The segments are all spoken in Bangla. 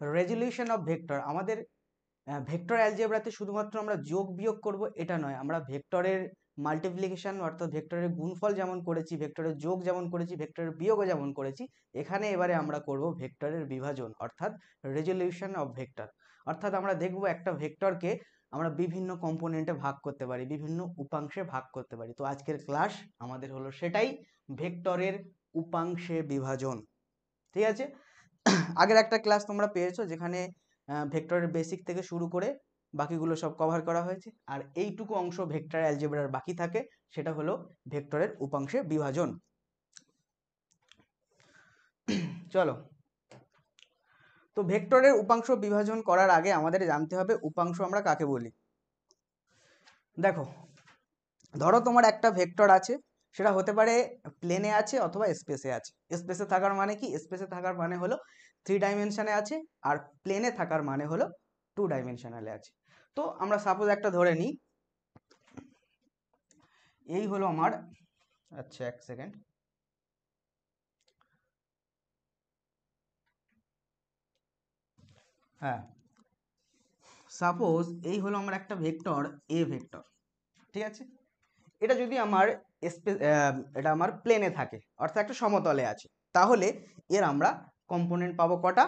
Resolution of vector. আমাদের ভেক্টর অ্যালজেব্রাতে শুধুমাত্র আমরা যোগ বিয়োগ করব এটা নয়, আমরা ভেক্টরের মাল্টিপ্লিকেশন অর্থাৎ ভেক্টরের গুণফল যেমন করেছি, ভেক্টরের যোগ যেমন করেছি, ভেক্টরের বিয়োগও যেমন করেছি, এখানে এবারে আমরা করব ভেক্টরের বিভাজন অর্থাৎ রেজলিউশন অফ ভেক্টর। অর্থাৎ আমরা দেখব একটা ভেক্টরকে আমরা বিভিন্ন কম্পোনেন্টে ভাগ করতে পারি, বিভিন্ন উপাংশে ভাগ করতে পারি। তো আজকের ক্লাস আমাদের হলো সেটাই, ভেক্টরের উপাংশে বিভাজন। ঠিক আছে, আগের একটা ক্লাস তোমরা পেয়েছো যেখানে ভেক্টরের বেসিক থেকে শুরু করে বাকিগুলো সব কভার করা হয়েছে, আর এইটুকু অংশ ভেক্টর অ্যালজেব্রার বাকি থাকে, সেটা হলো ভেক্টরের উপাংশে বিভাজন। চলো, তো ভেক্টরের উপাংশ বিভাজন করার আগে আমাদের জানতে হবে উপাংশ আমরা কাকে বলি। দেখো, ধরো তোমার একটা ভেক্টর আছে, সেটা হতে পারে প্লেনে আছে অথবা স্পেসে আছে। স্পেসে থাকার মানে কি? স্পেসে থাকার মানে হলো 3 ডাইমেনশনে আছে, আর প্লেনে থাকার মানে হলো 2 ডাইমেনশনালে আছে। তো আমরা সাপোজ একটা ধরে নিই, এই হলো আমার, আচ্ছা এক সেকেন্ড, হ্যাঁ, সাপোজ এই হলো আমার একটা ভেক্টর এ ভেক্টর, ঠিক আছে। এটা যদি আমার এটা আমার প্লেনে থাকে অর্থাৎ একটা সমতলে আছে, তাহলে এর আমরা কম্পোনেন্ট পাবো কটা?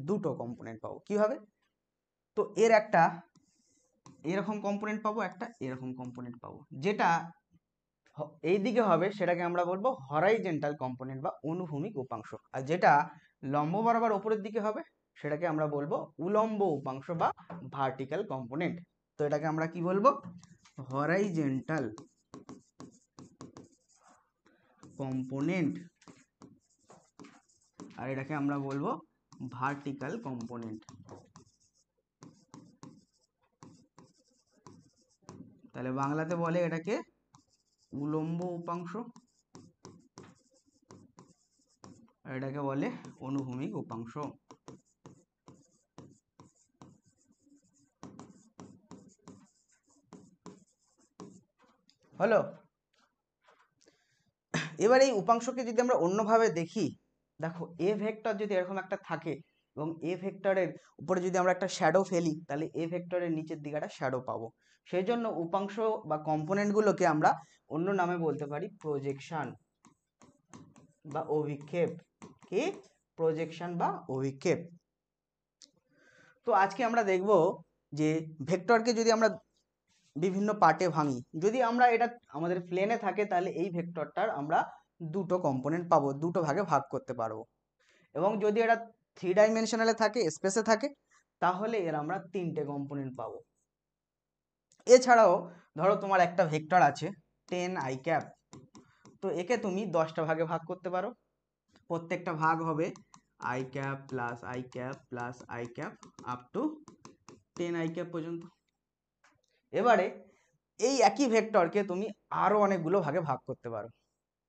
দুটো কম্পোনেন্ট পাবো। কিভাবে? তো এর একটা এরকম কম্পোনেন্ট পাবো, একটা এরকম কম্পোনেন্ট পাবো। যেটা এই দিকে হবে সেটাকে আমরা বলবো হরাইজন্টাল কম্পোনেন্ট বা অনুভূমিক উপাংশ, আর যেটা লম্ব বরাবর ওপরের দিকে হবে সেটাকে আমরা বলবো উলম্ব উপাংশ বা ভার্টিক্যাল কম্পোনেন্ট। তো এটাকে আমরা কি বলবো? হরাইজন্টাল কম্পোনেন্ট, আর এটাকে আমরা বলবো ভার্টিক্যাল কম্পোনেন্ট। তাহলে বাংলাতে বলে এটাকে উলম্ব উপাংশ, আর এটাকে বলে অনুভূমিক উপাংশ। হলো? এবার এই উপাংশকে যদি আমরা অন্যভাবে দেখি, দেখো এ ভেক্টর যদি এরকম একটা থাকে এবং এ ভেক্টরের উপরে যদি আমরা একটা শ্যাডো ফেলি, তাহলে এ ভেক্টরের নিচের দিকে একটা শ্যাডো পাবো। সেই জন্য উপাংশ বা কম্পোনেন্টগুলোকে আমরা অন্য নামে বলতে পারি প্রজেকশন বা অভিক্ষেপ। কি? প্রজেকশন বা অভিক্ষেপ। তো আজকে আমরা দেখব যে ভেক্টরকে যদি আমরা বিভিন্ন পার্টে ভাঙি, যদি আমরা এটা আমাদের প্লেনে থাকে তাহলে এই ভেক্টরটার আমরা দুটো কম্পোনেন্ট পাবো, দুটো ভাগে ভাগ করতে পারবো। এবং যদি এটা 3 ডাইমেনশনালে থাকে, স্পেসে থাকে, তাহলে এর আমরা তিনটে কম্পোনেন্ট পাবো। এছাড়াও ধরো তোমার একটা ভেক্টর আছে 10 আই ক্যাপ, তো একে তুমি 10টা ভাগে ভাগ করতে পারো। প্রত্যেকটা ভাগ হবে I cap plus I cap plus I cap up to 10 I cap পর্যন্ত। এবারে এই একই ভেক্টরকে তুমি আরো অনেকগুলো ভাগে ভাগ করতে পারো।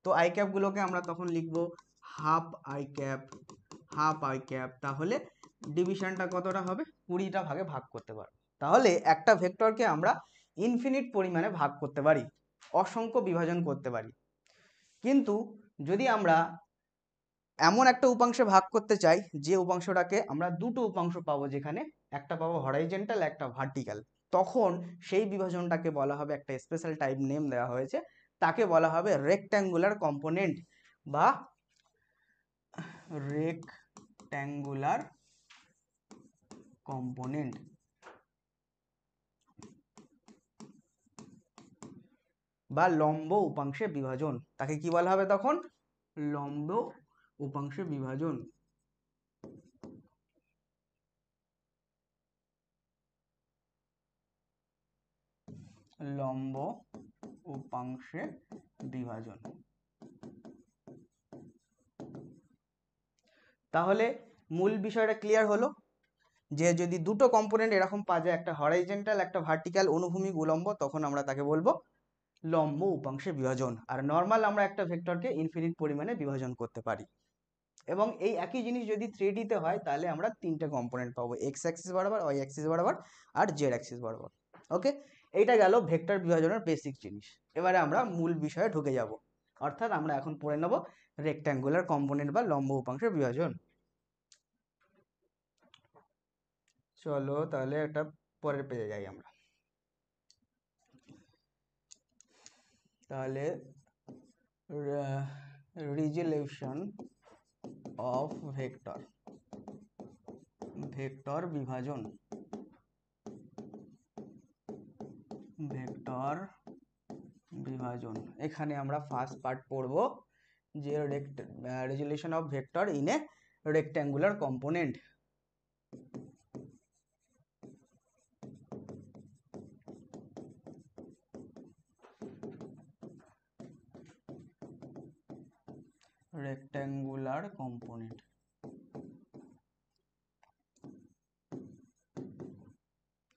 তো আই ক্যাপ গুলোকে আমরা তখন লিখবো half I cap, half I cap. তাহলে ডিভিশনটা কতটা হবে? 20টা ভাগে ভাগ করতে পারো। তাহলে একটা ভেক্টরকে আমরা ইনফিনিট পরিমাণে ভাগ করতে পারি, অসংখ্য বিভাজন করতে পারি। কিন্তু যদি আমরা এমন একটা উপাংশে ভাগ করতে চাই যে উপাংশটাকে আমরা দুটো উপাংশ পাবো, যেখানে একটা পাবো হরাইজন্টাল, একটা ভার্টিক্যাল, তখন সেই বিভাজনটাকে বলা হবে, একটা স্পেশাল টাইপ নেম দেওয়া হয়েছে, তাকে বলা হবে রেক্ট্যাঙ্গুলার কম্পোনেন্ট বা রেক্ট্যাঙ্গুলার কম্পোনেন্ট বা লম্ব উপাংশে বিভাজন। তাকে কি বলা হবে তখন? লম্ব উপাংশে বিভাজন। লম্ব উপাংশে বিভাজন। তাহলে মূল বিষয়টা ক্লিয়ার হলো যে যদি দুটো কম্পোনেন্ট এরকম পাওয়া যায়, একটা হরাইজন্টাল একটা ভার্টিক্যাল, অনুভূমিক উলম্ব, তখন আমরা তাকে বলবো লম্ব উপাংশে বিভাজন। আর নর্মাল আমরা একটা ভেক্টরকে ইনফিনিট পরিমাণে বিভাজন করতে পারি। এবং এই একই জিনিস যদি 3D তে হয় তাহলে আমরা তিনটে কম্পোনেন্ট পাবো, এক্স অ্যাক্সিস বরাবর, ওয়াই অ্যাক্সিস বরাবর, আর জেড অ্যাক্সিস বরাবর। ওকে, এইটা গেল ভেক্টর বিভাজনের বেসিক জিনিস। এবারে আমরা মূল বিষয়ে ঢুকে যাব, অর্থাৎ আমরা এখন পড়ে নেব রেক্ট্যাঙ্গুলার কম্পোনেন্ট বা লম্ব উপাংশের বিভাজন। চলো তাহলে এটা পরের পেজে যাই আমরা। তাহলে রিজলিউশন অফ ভেক্টর, ভেক্টর বিভাজন, ভেক্টর বিভাজন। এখানে আমরা ফার্স্ট পার্ট পড়ব যে resolution of vector in a rectangular component. Rectangular component.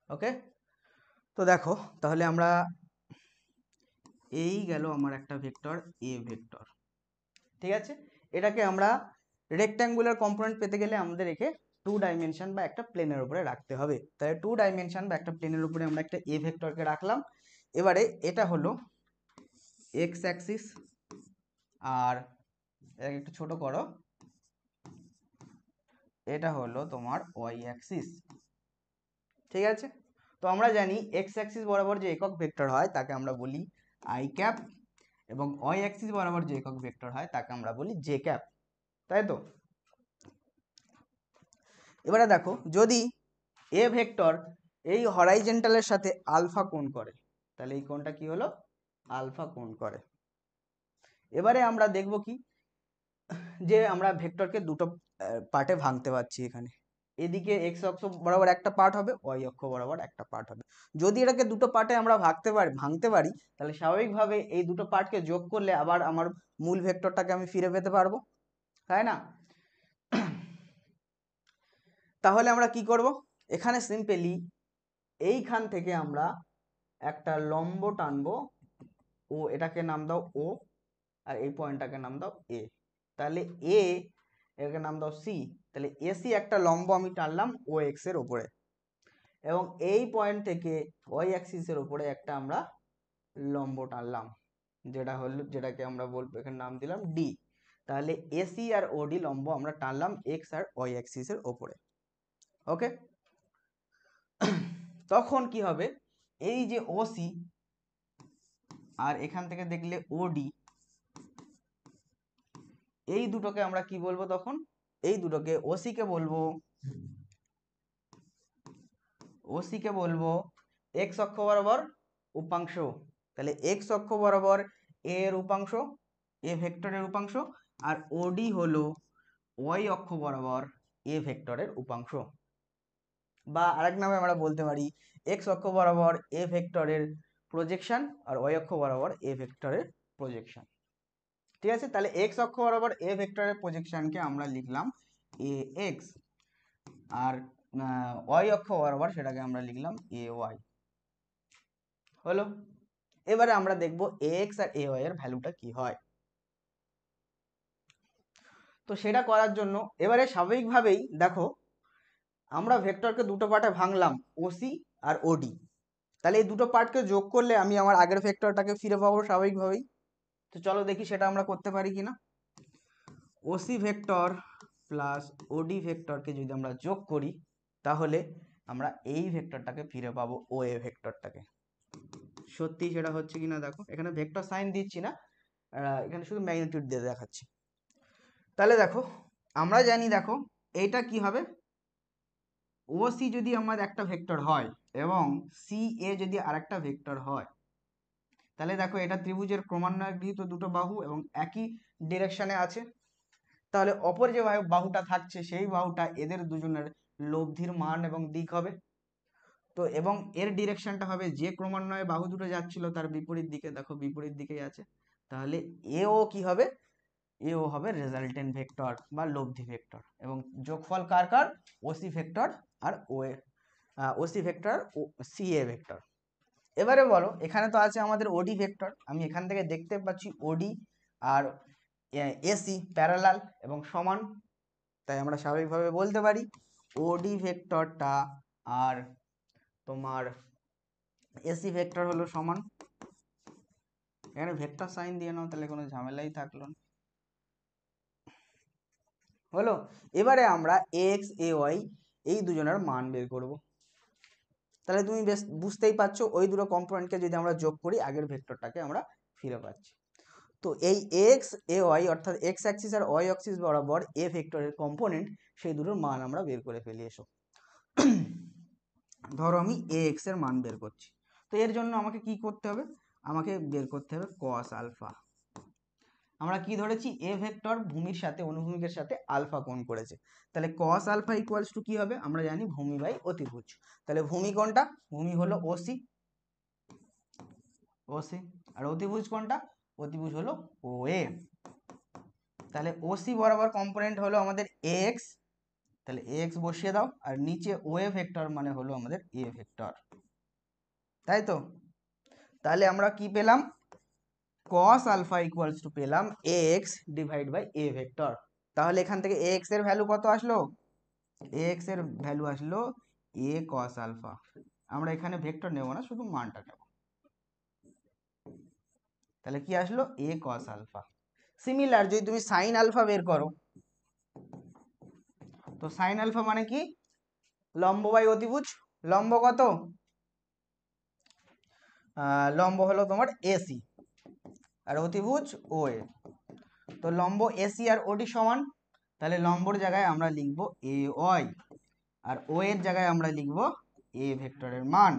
Okay, তো দেখো তাহলে আমরা এই গেল আমার একটা ভেক্টর এ ভেক্টর, ঠিক আছে। এটাকে আমরা রেক্ট্যাঙ্গুলার কম্পোনেন্ট পেতে গেলে আমাদের একে 2 ডাইমেনশন বা একটা প্লেনের উপরে রাখতে হবে। তাহলে 2 ডাইমেনশন বা একটা প্লেনের উপরে আমরা একটা এ ভেক্টরকে রাখলাম। এবারে এটা হলো এক্স অ্যাক্সিস, আর এটাকে একটু ছোট করো, এটা হলো তোমার ওয়াই অ্যাক্সিস, ঠিক আছে। তো আমরা জানি এক্স অ্যাক্সিস বরাবর যে একক ভেক্টর হয় তাকে আমরা বলি আই ক্যাপ, এবং ওয়াই অ্যাক্সিস বরাবর যে একক ভেক্টর হয় তাকে আমরা বলি জে ক্যাপ, তাই তো। এবারে দেখো যদি এ ভেক্টর এই হরাইজন্টালের সাথে আলফা কোণ করে, তাহলে এই কোণটা কি হলো, আলফা কোণ করে। এবারে আমরা দেখব কি, যে আমরা ভেক্টরকে দুটো পার্টে ভাঙতে পারছি। এখানে এদিকে এক্স অক্ষ বরাবর একটা পার্ট হবে, ওয়াই অক্ষ বরাবর একটা পার্ট হবে। যদি এটাকে দুটো পার্টে আমরা ভাঙতে পারি তাহলে স্বাভাবিকভাবে এই দুটো পার্টকে যোগ করলে আবার আমার মূল ভেক্টরটাকে আমি ফিরে পেতে পারবো, তাই না। তাহলে আমরা কি করব, এখানে সিম্পলি এইখান থেকে আমরা একটা লম্ব টানবো, ও এটাকে নাম দাও ও, আর এই পয়েন্টটাকে নাম দাও এ। তাহলে এ এটাকে নাম দাও সি, তাহলে এসি একটা লম্ব আমি টানলাম ও এক্স এর উপরে, এবং এই পয়েন্ট থেকে ওয়াই অ্যাক্সিসের উপরে একটা আমরা লম্ব টানলাম, যেটাকে আমরা বলবো এখানে নাম দিলাম ডি। তাহলে এসি আর ওডি লম্ব আমরা টানলাম এক্স আর ওয়াই অ্যাক্সিসের উপরে। ওকে, তখন কি হবে, এই যে ওসি আর এখান থেকে দেখলে ওডি, এই দুটোকে আমরা কি বলবো তখন, এই দুটোকে ওসি কে বলবো এক্স অক্ষ বরাবর উপাংশ। তাহলে এক্স অক্ষ বরাবর এ এর উপাংশ, এ ভেক্টরের উপাংশ, আর ওডি হলো ওয়াই অক্ষ বরাবর এ ভেক্টরের উপাংশ। বা আরেক নামে আমরা বলতে পারি এক্স অক্ষ বরাবর এ ভেক্টরের প্রজেকশন, আর ওয়াই অক্ষ বরাবর এ ভেক্টরের প্রজেকশন, ঠিক আছে। তাহলে এক্স অক্ষ বরাবর এ ভেক্টরের প্রজেকশনকে আমরা লিখলাম এ এক্স, আর ওয়াই অক্ষ বরাবর সেটাকে আমরা লিখলাম এ ওয়াই। হলো, এবারে আমরা দেখব এ এক্স আর এ ওয়াই এর ভ্যালুটা কি হয়। তো সেটা করার জন্য এবারে স্বাভাবিকভাবেই দেখো আমরা ভেক্টরকে দুটো পার্টে ভাঙলাম, ওসি আর ওডি। তাহলে এই দুটো পার্টকে যোগ করলে আমি আমার আগের ভেক্টরটাকে ফিরে পাবো স্বাভাবিকভাবেই। তো চলো দেখি সেটা আমরা করতে পারি কিনা। ওসি ভেক্টর প্লাস ওডি ভেক্টরকে যদি আমরা যোগ করি তাহলে আমরা এই ভেক্টরটাকে ফিরে পাবো, ও এ ভেক্টরটাকে। সত্যি সেটা হচ্ছে কিনা দেখো, এখানে ভেক্টর সাইন দিচ্ছি না, এখানে শুধু ম্যাগনিটিউড দিয়ে দেখাচ্ছি। তাহলে দেখো আমরা জানি, দেখো এইটা কি হবে, ও সি যদি আমার একটা ভেক্টর হয় এবং সি এ যদি আরেকটা ভেক্টর হয়, তাহলে দেখো এটা ত্রিভুজের ক্রমান্বয়ে গৃহীত দুটো বাহু এবং একই ডিরেকশনে আছে। তাহলে অপর যে বাহুটা থাকছে সেই বাহুটা এদের দুজনের লব্ধির মান এবং দিক হবে। তো এবং এর ডিরেকশনটা হবে যে ক্রমান্বয়ে বাহু দুটো যাচ্ছিল তার বিপরীত দিকে, দেখো বিপরীত দিকেই আছে। তাহলে এও কি হবে, এও হবে রেজাল্টেন্ট ভেক্টর বা লব্ধি ভেক্টর, এবং যোগফল কার কার, ওসি ভেক্টর আর OC vector O C A vector. এবারে বলো এখানে তো আছে আমাদের ওডি ভেক্টর, আমি এখান থেকে দেখতে পাচ্ছি ওডি আর এসি প্যারালাল এবং সমান, তাই আমরা স্বাভাবিকভাবে বলতে পারি ওডি ভেক্টরটা আর তোমার এসি ভেক্টর হলো সমান। এখানে ভেক্টর সাইন দিয়ে নাও তাহলে কোনো ঝামেলাই থাকলো না। হলো, এবারে আমরা এক্স এ ওয়াই এই দুজনের মান বের করব। তাহলে তুমি বেশ বুঝতেই পারছো ওই দুটো কম্পোনেন্টকে যদি আমরা যোগ করি আগের ভেক্টরটাকে আমরা ফিরে পাচ্ছি। তো এই এক্স এ ওয়াই অর্থাৎ এক্স অ্যাক্সিস আর ওয়াই অ্যাক্সিস বরাবর এ ভেক্টরের কম্পোনেন্ট সেই দুটোর মান আমরা বের করে ফেলি। এসো ধরো আমি এ এক্স এর মান বের করছি, তো এর জন্য আমাকে কি করতে হবে, আমাকে বের করতে হবে কস আলফা। আমরা কি ধরেছি, এ ভেক্টর ভূমির সাথে অনুভূমিকের সাথে আলফা কোণ করেছে, তাহলে কস আলফা ইকুয়ালস টু কি হবে, আমরা জানি ভূমি বাই অতিভুজ। তাহলে ভূমি কোনটা, ভূমি হলো ওসি, ওসি আর অতিভুজ কোনটা, অতিভুজ হলো ওএ। তাহলে ওসি বরাবর কম্পোনেন্ট হলো আমাদের এক্স, তাহলে এক্স বসিয়ে দাও, আর নিচে ওএ ভেক্টর মানে হলো আমাদের এ ভেক্টর, তাই তো। তাহলে আমরা কি পেলাম, cos আলফা ইকুয়ালস টু পেলাম x divide by a vector. তাহলে এখান থেকে এক্স এর ভ্যালু কত আসলো, এক্স এর ভ্যালু আসলো এ cos আলফা। আমরা এখানে ভেক্টর নেব না, শুধু মানটা নেব। তাহলে কি আসলো, এ cos আলফা। সিমিলার যদি তুমি সাইন আলফা বের করো, তো সাইন আলফা মানে কি, লম্ব বাই অতিভুজ। লম্ব কত, লম্ব হলো তোমার এসি আর অতিভুজ ওএ। তো লম্ব এসি আর ওডি সমান, তাহলে লম্বর জায়গায় আমরা লিখবো এ ওয়াই, আর ও এর জায়গায় আমরা লিখবো এ ভেক্টরের মান।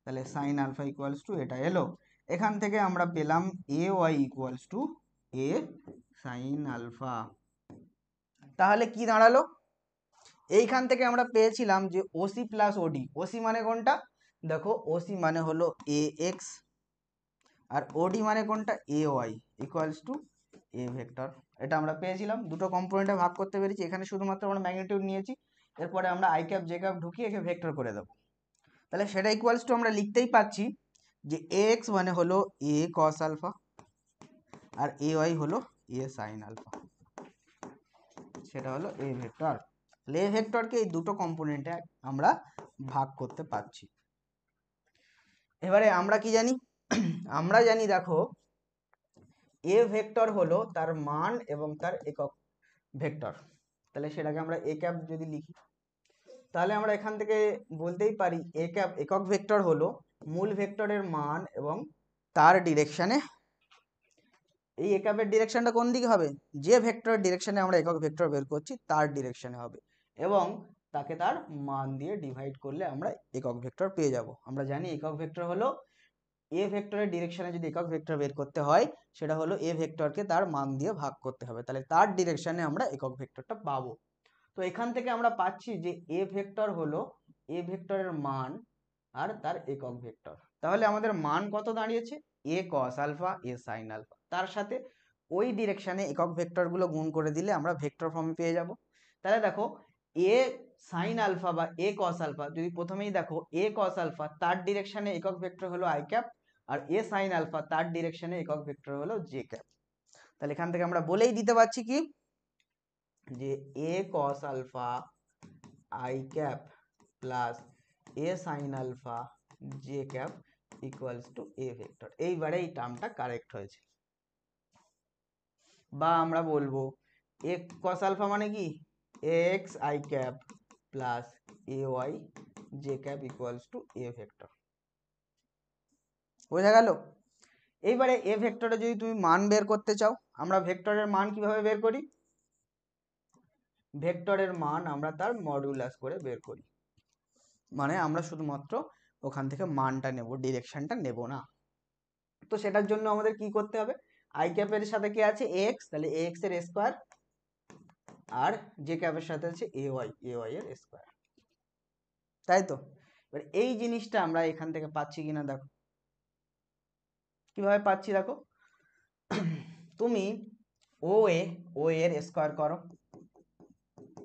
তাহলে সাইন আলফা ইকুয়ালস টু এটা এলো, এখান থেকে আমরা পেলাম A Y equals to A sine alpha. তাহলে কি দাঁড়ালো, এইখান থেকে আমরা পেয়েছিলাম যে ওসি প্লাস ওডি, ওসি মানে কোনটা, দেখো ওসি মানে হলো এ এক্স, আর ওডি মানে কোনটা, A Y equals to A vector. এটা আমরা পেয়েছিলাম, দুটো কম্পোনেন্টে ভাগ করতে পেরেছি। এখানে শুধুমাত্র আমরা ম্যাগনিটিউড নিয়েছি, এরপরে আমরা আই ক্যাপ জে ক্যাপ ঢুকিয়ে একে ভেক্টর করে দেবো। তাহলে সেটা ইকুয়ালস টু আমরা লিখতেই পাচ্ছি যে এক্স মানে হলো এ কস আলফা, আর এ ওয়াই হলো এ সাইন আলফা, সেটা হলো এ ভেক্টর। তাহলে এ ভেক্টরকে এই দুটো কম্পোনেন্টে আমরা ভাগ করতে পারছি। এবারে আমরা কি জানি, আমরা জানি দেখো এ ভেক্টর হলো তার মান এবং তার একক ভেক্টর। তাহলে সেটাকে আমরা এ ক্যাপ যদি লিখি, তাহলে আমরা এখান থেকে বলতেই পারি এ ক্যাপ একক ভেক্টর হলো মূল ভেক্টরের মান এবং তার ডিরেকশনে, এই এ ক্যাপের ডিরেকশনটা কোন দিকে হবে, যে ভেক্টরের ডিরেকশনে আমরা একক ভেক্টর বের করছি তার ডিরেকশনে হবে, এবং তাকে তার মান দিয়ে ডিভাইড করলে আমরা একক ভেক্টর পেয়ে যাব। আমরা জানি একক ভেক্টর হলো এ ভেক্টরের ডিরেকশনে যদি একক ভেক্টর বের করতে হয় সেটা হলো এ ভেক্টরকে তার মান দিয়ে ভাগ করতে হবে, তাহলে তার ডিরেকশনে আমরা একক ভেক্টরটা পাবো। তো এখান থেকে আমরা পাচ্ছি যে এ ভেক্টর হলো এ ভেক্টরের মান আর তার একক ভেক্টর। তাহলে আমাদের মান কত দাঁড়িয়েছে, এ কস আলফা এ সাইন আলফা, তার সাথে ওই ডিরেকশনে একক ভেক্টরগুলো গুণ করে দিলে আমরা ভেক্টর ফর্মে পেয়ে যাব। তাহলে দেখো এ সাইন আলফা বা এ কস আলফা, যদি প্রথমেই দেখো এ কস আলফা তার ডিরেকশনে একক ভেক্টর হলো আই ক্যাপ, আর এ সাইন আলফা তার ডিরেকশনে একক ভেক্টর হলো জে ক্যাপ। তাহলে এখান থেকে আমরা বলেই দিতে পারছি কি, যে A cos alpha I cap plus A sine alpha J cap equals to A vector. এইবারে এই টার্মটা কারেক্ট হয়েছে। বা আমরা বলবো এ কস আলফা মানে কি, x I cap plus A Y J cap equals to A vector. বোঝা গেল। এইবারে এ ভেক্টরে যদি তুমি মান বের করতে চাও, আমরা ভেক্টরের মান কিভাবে বের করি, ভেক্টরের মান আমরা তার মডুলাস করে বের করি, মানে আমরা শুধুমাত্র ওখান থেকে মানটা নেব, ডিরেকশনটা নেব না। তো সেটার জন্য আমাদের কি করতে হবে, আই ক্যাপের সাথে কি আছে এক্স, তাহলে এক্স এর স্কোয়ার, আর জে ক্যাপের সাথে আছে এ ওয়াই এর স্কোয়ার, তাই তো। এবার এই জিনিসটা আমরা এখান থেকে পাচ্ছি কিনা দেখো, কিভাবে পাচ্ছি দেখো, তুমি ও এর স্কোয়ার করো,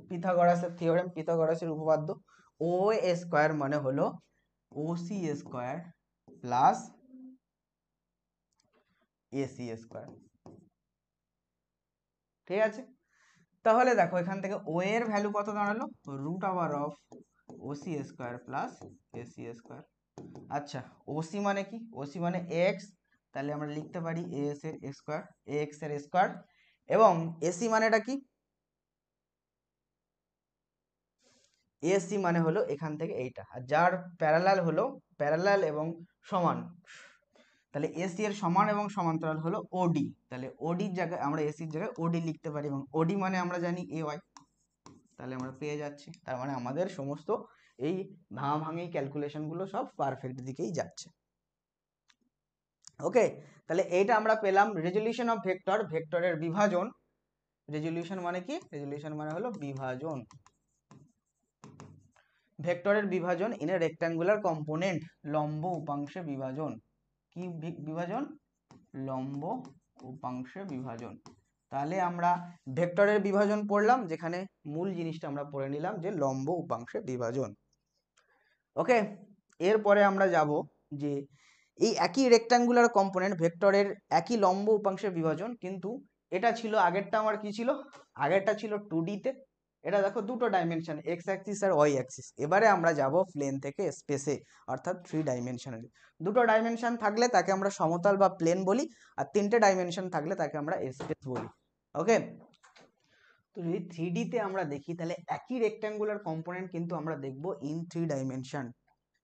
পিথাগোরাসের থিওরেম, পিথাগোরাসের উপপাদ্য, ও স্কোয়ার মানে হলো OC square plus AC square, ঠিক আছে। তাহলে দেখো এখান থেকে ও এর ভ্যালু কত দাঁড়ালো, root over of OC square plus AC square. আচ্ছা ওসি মানে কি, ওসি মানে এক্স, তাহলে আমরা লিখতে পারি এস এর স্কোয়ার, এক্স এর স্কোয়ার, এবং এসি মানেটা কি, এসি মানে হলো এখান থেকে এইটা, আর যার প্যারালাল হলো প্যারালাল এবং সমান, তাহলে এসি এর সমান এবং সমান্তরাল হলো ওডি। তাহলে ওডির জায়গায় আমরা এসির জায়গায় ওডি লিখতে পারি, এবং ওডি মানে আমরা জানি এ ওয়াই। তাহলে আমরা পেয়ে যাচ্ছি, তার মানে আমাদের সমস্ত এই ভাঙাভাঙি ক্যালকুলেশন গুলো সব পারফেক্ট দিকেই যাচ্ছে। ওকে, তাহলে এইটা আমরা পেলাম রেজলিউশন অফ ভেক্টর, ভেক্টরের বিভাজন। রেজলিউশন মানে কি? রেজলিউশন মানে হলো বিভাজন, ভেক্টরের বিভাজন ইন এ রেক্ট্যাঙ্গুলার কম্পোনেন্ট, লম্ব উপাংশে বিভাজন। কি বিভাজন? লম্ব উপাংশে বিভাজন। তাহলে আমরা ভেক্টরের বিভাজন পড়লাম, যেখানে মূল জিনিসটা আমরা পড়ে নিলাম যে লম্ব উপাংশে বিভাজন। ওকে, এরপরে আমরা যাব যে এই একই রেক্ট্যাঙ্গুলার কম্পোনেন্ট ভেক্টরের একই লম্ব উপাংশে বিভাজন, কিন্তু এটা ছিল আগেরটা আমার কি ছিল? আগেরটা ছিল 2D তে, এটা দেখো দুটো ডাইমেনশন, এক্স অ্যাক্সিস আর ওয়াই অ্যাক্সিস। এবারে আমরা যাব প্লেন থেকে স্পেসে, অর্থাৎ 3 ডাইমেনশনাল। দুটো ডাইমেনশন থাকলে তাকে আমরা সমতল বা প্লেন বলি, আর 3টে ডাইমেনশন থাকলে তাকে আমরা স্পেস বলি। ওকে, তো যদি 3D তে আমরা দেখি, তাহলে একই রেক্ট্যাঙ্গুলার কম্পোনেন্ট কিন্তু আমরা দেখব ইন 3 ডাইমেনশন,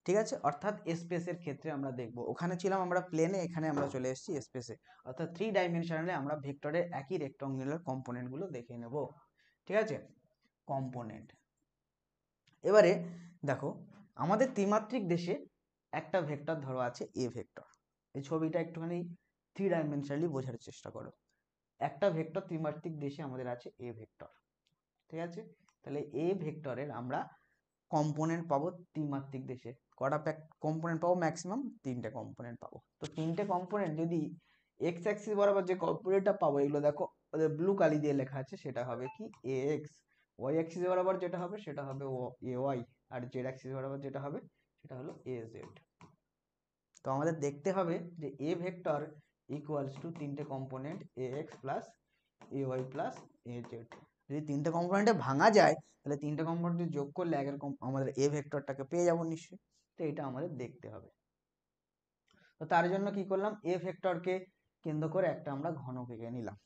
ঠিক আছে? অর্থাৎ স্পেসের ক্ষেত্রে আমরা দেখব, ওখানে ছিলাম আমরা প্লেনে, এখানে আমরা চলে এসেছি স্পেসে, অর্থাৎ 3 ডাইমেনশনালে আমরা ভেক্টরের একই রেক্ট্যাঙ্গুলার কম্পোনেন্ট গুলো দেখে নেব, ঠিক আছে? কম্পোনেন্ট। এবারে দেখো, আমাদের ত্রিমাত্রিক দেশে একটা ভেক্টর ধরো আছে এ ভেক্টর। এই ছবিটা একটুখানি 3 ডাইমেনশনালি বোঝার চেষ্টা করো। একটা ভেক্টর ত্রিমাত্রিক দেশে আমাদের আছে এ ভেক্টর, ঠিক আছে? তাহলে এ ভেক্টরের আমরা কম্পোনেন্ট পাবো ত্রিমাত্রিক দেশে। কটা কম্পোনেন্ট পাবো? ম্যাক্সিমাম 3টে কম্পোনেন্ট পাবো। তো 3টে কম্পোনেন্ট যদি এক্স অ্যাক্সিস বরাবর যে কম্পোনেন্টটা পাবো, এগুলো দেখো ওদের ব্লু কালি দিয়ে লেখা আছে, সেটা হবে কি এ এক্স। ওয়াই অ্যাক্সিস বরাবর যেটা হবে সেটা হবে A Y, R Z Axis বরাবর যেটা হবে সেটা হলো এ জেড। তো আমাদের দেখতে হবে যে এ ভেক্টর ইকুয়ালস টু 3টে component a x plus A y plus A z. যদি 3টে কম্পোনেন্টে ভাঙা যায়, তাহলে 3টে কম্পোনেন্ট যোগ করলে আমাদের এ ভেক্টরটাকে পেয়ে যাবো নিশ্চয়ই। তো এটা আমাদের দেখতে হবে। তো তার জন্য কি করলাম, এ ভেক্টরকে কেন্দ্র করে একটা আমরা ঘনক এঁকে নিলাম,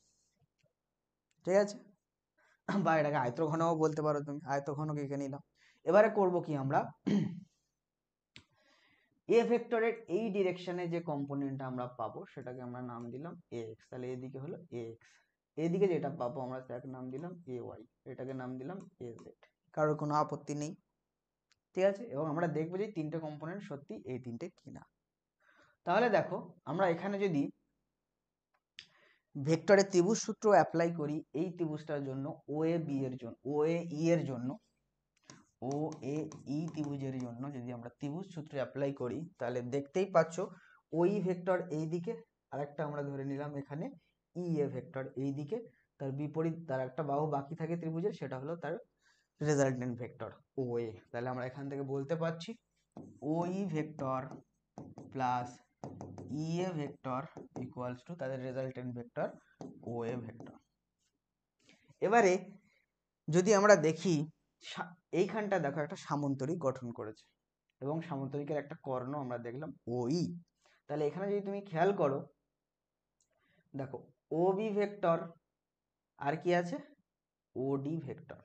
ঠিক আছে? বা এটাকে আয়তঘনকও বলতে পারো তুমি, আয়তঘনক এঁকে নিলাম। এবারে করব কি আমরা, এ ভেক্টরের এই ডিরেকশনে যে কম্পোনেন্টটা আমরা পাবো সেটাকে আমরা নাম দিলাম এক্স। তাহলে এদিকে হলো এক্স, এদিকে যেটা পাবো আমরা তাকে নাম দিলাম এ ওয়াই, এটাকে নাম দিলাম এ জেড। কারোর কোনো আপত্তি নেই, ঠিক আছে? এবং আমরা দেখবো যে 3টে কম্পোনেন্ট সত্যি এই 3টে কিনা। তাহলে দেখো, আমরা এখানে যদি ভেক্টরের ত্রিভুজ সূত্র অ্যাপ্লাই করি এই ত্রিভুজটার জন্য, ও এ বি এর জন্য, ও এ ই এর জন্য, ও এ ই ত্রিভুজের জন্য যদি আমরা ত্রিভুজ সূত্র অ্যাপ্লাই করি, তাহলে দেখতেই পাচ্ছ ওই ভেক্টর এই দিকে, আরেকটা আমরা ধরে নিলাম এখানে ই এ ভেক্টর এই দিকে, তার বিপরীত তার একটা বাহু বাকি থাকে ত্রিভুজের, সেটা হলো তার রেজাল্টেন্ট ভেক্টর ও এ। তাহলে আমরা এখান থেকে বলতে পারছি O E vector plus E A vector equals to তাদের resultant vector O A vector. এবারে যদি আমরা দেখি, এইখানটা দেখো একটা সামন্তরিক গঠন করেছে, এবং সামন্তরিকের একটা কর্ণ আমরা দেখলাম ও ই। তাহলে এখানে যদি তুমি খেয়াল করো, দেখো ও বি ভেক্টর আর কি আছে ও ডি ভেক্টর,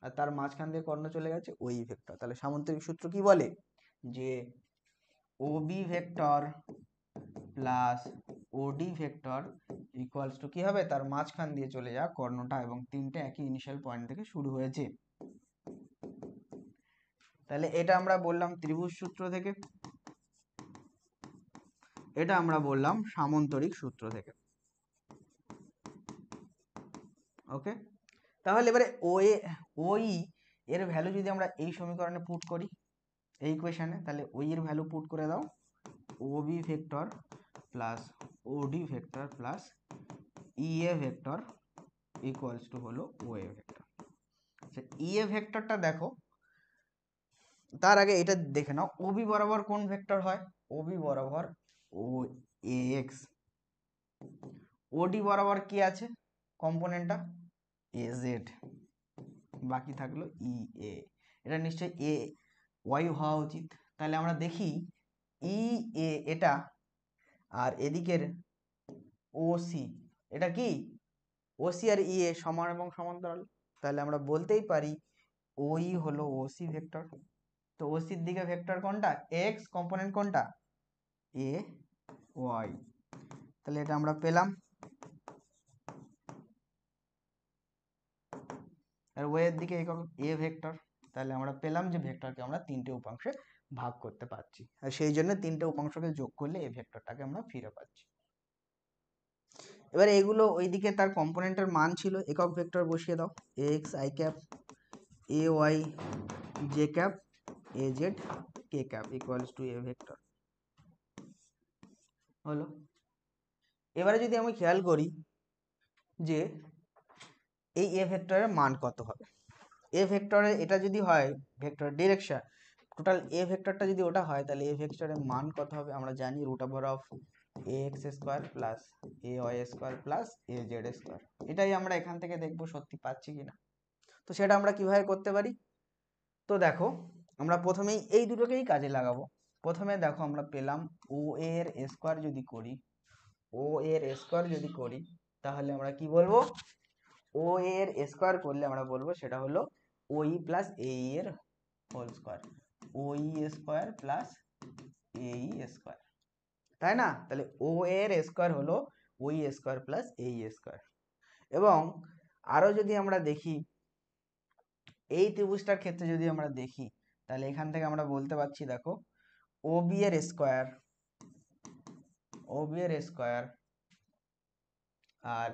আর তার মাঝখান দিয়ে কর্ণ চলে গেছে ওই ভেক্টর। তাহলে সামন্তরিক সূত্র কি বলে যে O B vector plus OD vector equals to কি হবে, তার মাঝখান দিয়ে চলে যাওয়া কর্ণটা, এবং 3টে একই ইনিশিয়াল পয়েন্ট থেকে শুরু হয়েছে। তাহলে এটা আমরা বললাম ত্রিভুজ সূত্র থেকে, এটা আমরা বললাম সামন্তরিক সূত্র থেকে। ওকে, তাহলে এবারে ও ই এর ভ্যালু যদি আমরা এই সমীকরণে পুট করি, এই ইকুয়েশনে, তাহলে ওই এর ভ্যালু পুট করে দাও, O B vector plus O D vector plus E A vector equals to হলো ও এ ভেক্টর। আচ্ছা, ই এ ভেক্টরটা দেখো, তার আগে এটা দেখে নাও ও বি বরাবর কোন ভেক্টর হয়, ও বি বরাবর ও এ এক্স, ও ডি বরাবর কি আছে কম্পোনেন্টটা এ জেড, বাকি থাকলো ই এ, এটা নিশ্চয়ই এ ওয়াই হওয়া উচিত। তাহলে আমরা দেখি ই এ এটা, আর এদিকের ও সি এটা কি, ও সি আর ই এ সমান এবং সমান্তরাল। তাহলে আমরা বলতেই পারি ওই হলো ওসি ভেক্টর। তো ওসির দিকে ভেক্টর কোনটা, এক্স কম্পোনেন্ট কোনটা এ ওয়াই, তাহলে এটা আমরা পেলাম। আর ওয়ের দিকে একক এ ভেক্টর, তাহলে আমরা পেলাম যে ভেক্টরকে আমরা তিনটে উপাংশে ভাগ করতে পারছি, আর সেই জন্য তিনটে উপাংশকে যোগ করলে এই ভেক্টরটাকে আমরা ফিরে পাচ্ছি। এবারে এগুলো ওইদিকে তার কম্পোনেন্টের মান ছিল, একক ভেক্টর বসিয়ে দাও, x I cap a Y J cap a z K cap equals to A vector হলো। এবারে যদি আমি খেয়াল করি যে এই এ ভেক্টরের মান কত হবে, এ ভেক্টরে এটা যদি হয় ভেক্টর ডিরেকশন, টোটাল এ ভেক্টরটা যদি ওটা হয় তাহলে এ ভেক্টরের মান কত হবে, আমরা জানি root over of A x square plus A Y square plus A Z square. এটাই আমরা এখান থেকে দেখবো সত্যি পাচ্ছি কিনা। তো সেটা আমরা কিভাবে করতে পারি, তো দেখো আমরা প্রথমেই এই দুটোকেই কাজে লাগাবো। প্রথমে দেখো আমরা পেলাম ও এর স্কোয়ার যদি করি, ও এর স্কোয়ার যদি করি তাহলে আমরা কি বলবো, ও এর স্কোয়ার করলে আমরা বলবো সেটা হলো ওই প্লাস এ এর হোল স্কোয়ার, ওই স্কোয়ার প্লাস এই স্কোয়ার, তাই না? তাহলে ও এর স্কোয়ার হলো ওই স্কোয়ার প্লাস এই স্কোয়ার। এবং আরো যদি আমরা দেখি এই ত্রিভুজটার ক্ষেত্রে যদি আমরা দেখি তাহলে এখান থেকে আমরা বলতে পারছি দেখো ও বি এর স্কোয়ার, ও বি এর স্কোয়ার আর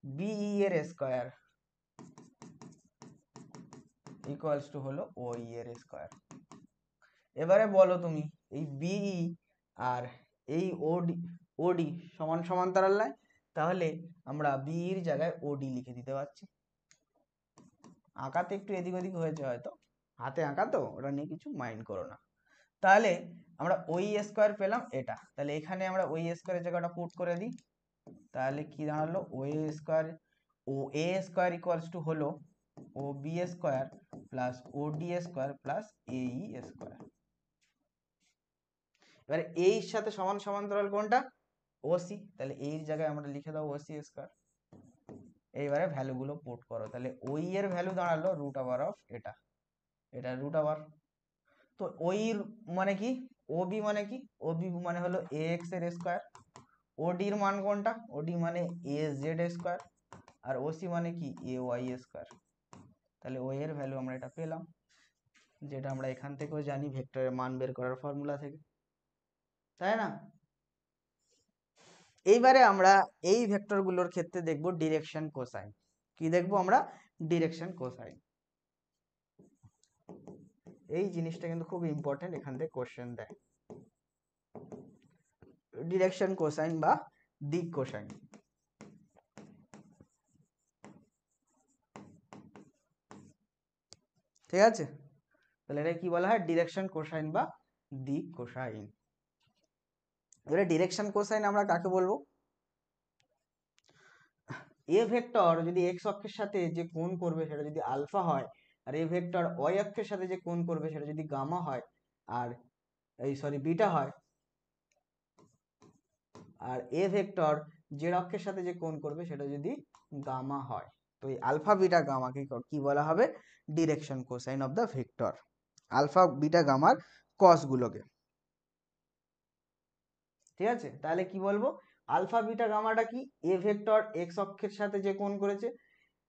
বিই এর স্কোয়ার ইকুয়ালস টু হলো ওই এর স্কোয়ার। এবারে বলো তুমি এই বিই আর এই ওডি ওডি সমান সমান্তরাল নয়, তাহলে আমরা বিইর জায়গায় ওডি লিখে দিতে পারছি। আঁকাতে একটু এদিক ওদিক হয়েছে হয়তো, হাতে আঁকা তো, ওটা নিয়ে কিছু মাইন্ড করো না। তাহলে আমরা ওই স্কোয়ার পেলাম এটা, তাহলে এখানে আমরা ওই স্কোয়ারের জায়গাটা পুট করে দিই, তাহলে কি দাঁড়ালো ওই square O A square equals to হলো O B square plus O D square plus এই স্কোয়ার। এবারে এর সাথে সমান সমান্তরাল কোনটা, ওসি, তাহলে এই জায়গায় আমরা লিখে দাও ওসি স্কোয়ার। এইবারে ভ্যালুগুলো পুট করো, তাহলে ওই এর ভ্যালু দাঁড়ালো রুট ওভার অফ এটা, এটা রুট ওভার। তো ওই মানে কি, ও বি মানে কি, ও বি মানে হলো এ এক্স এর স্কোয়ার, ওডির মান কোনটা, ওডি মানে এ জেড স্কোয়ার, আর ওসি মানে কি এ ওয়াই স্কোয়ার। তাহলে ও এর ভ্যালু আমরা এটা পেলাম, যেটা আমরা এখান থেকেও জানি ভেক্টরের মান বের করার ফর্মুলা থেকে, তাই না? এইবারে আমরা এই ভেক্টরগুলোর ক্ষেত্রে দেখব ডিরেকশন কোসাইন। কি দেখবো আমরা, ডিরেকশন কোসাইন। এই জিনিসটা কিন্তু খুব ইম্পর্টেন্ট, এখান থেকে কোশ্চেন দেয়, ডিরেকশন কোসাইন বা দিক কোসাইন। ঠিক আছে, তাহলে এটা কি বলা হয়, ডিরেকশন কোসাইন বা দিক কোসাইন। এবারে ডিরেকশন কোসাইন আমরা কাকে বলবো, এ ভেক্টর যদি এক্স অক্ষের সাথে যে কোণ করবে সেটা যদি আলফা হয়, আর এ ভেক্টর ওয়াই অক্ষের সাথে যে কোণ করবে সেটা যদি গামা হয়, আর এই সরি বিটা হয়, আর এ ভেক্টর জেড অক্ষের সাথে যে কোণ করবে সেটা যদি গামা হয়, তো এই আলফা বিটা গামাকে কি বলা হবে, direction cosine of the vector, alpha beta গামার কস গুলোকে। ঠিক আছে, তাহলে কি বলবো, আলফা বিটা গামাটা কি, এ ভেক্টর এক্স অক্ষের সাথে যে কোণ করেছে,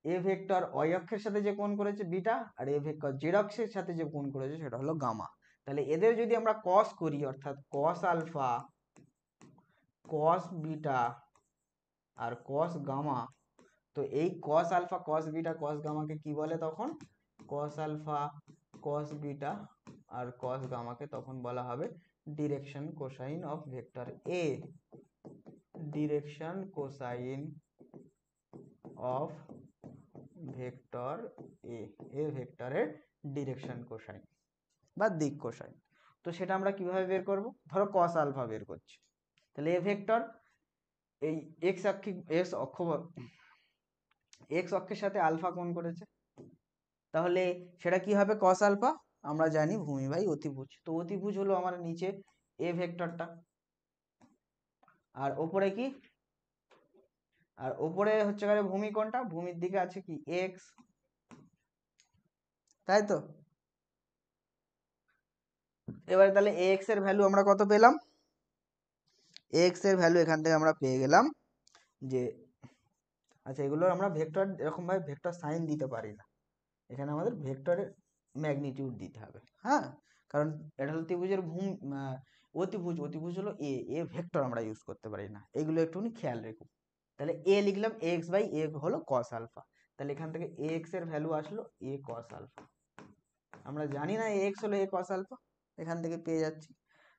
এ ভেক্টর ওয়াই অক্ষের সাথে যে কোণ করেছে বিটা, আর এ ভেক্টর জেড অক্ষের সাথে যে কোণ করেছে সেটা হলো গামা। তাহলে এদের যদি আমরা কস করি, অর্থাৎ কস আলফা কস বিটা আর কস গামা, তো এই কস আলফা কস বিটা কস গামাকে কি বলে তখন, কস আলফা কস বিটা আর কস গামাকে তখন বলা হবে direction cosine of vector A, direction cosine of vector A, A ভেক্টরের ডিরেকশন কোসাইন বা দিক কোসাইন। তো সেটা আমরা কিভাবে বের করব, ধরো কস আলফা বের করছি, তাহলে এ ভেক্টর এই এক্স অক্ষ এক্স অক্ষের সাথে আলফা কোণ করেছে, তাহলে সেটা কি হবে কস আলফা, আমরা জানি ভূমি বাই অতিভুজ, তো অতিভুজ হলো আমার নিচে এ ভেক্টরটা, আর ওপরে কি, আর ওপরে হচ্ছে গেলে ভূমি কোনটা, ভূমির দিকে আছে কি এক্স, তাই তো। এবারে তাহলে এক্স এর ভ্যালু আমরা কত পেলাম? এক্স এর ভ্যালু এখান থেকে আমরা পেয়ে গেলাম যে, আচ্ছা এগুলো আমরা ভেক্টর এরকম ভাবে ভেক্টর সাইন দিতে পারি না, এখানে আমাদের ভেক্টরের ম্যাগনিটিউড দিতে হবে। হ্যাঁ, কারণ এটা হলো ত্রিভুজের অতিভুজ, অতিভুজ হলো এ, এ ভেক্টর আমরা ইউজ করতে পারি না, এগুলো একটুখানি খেয়াল রেখো। তাহলে এ লিখলাম, এক্স বাই এ হলো কস আলফা, তাহলে এখান থেকে এক্স এর ভ্যালু আসলো এ কস আলফা। আমরা জানি না এক্স হলো এ কস আলফা, এখান থেকে পেয়ে যাচ্ছি।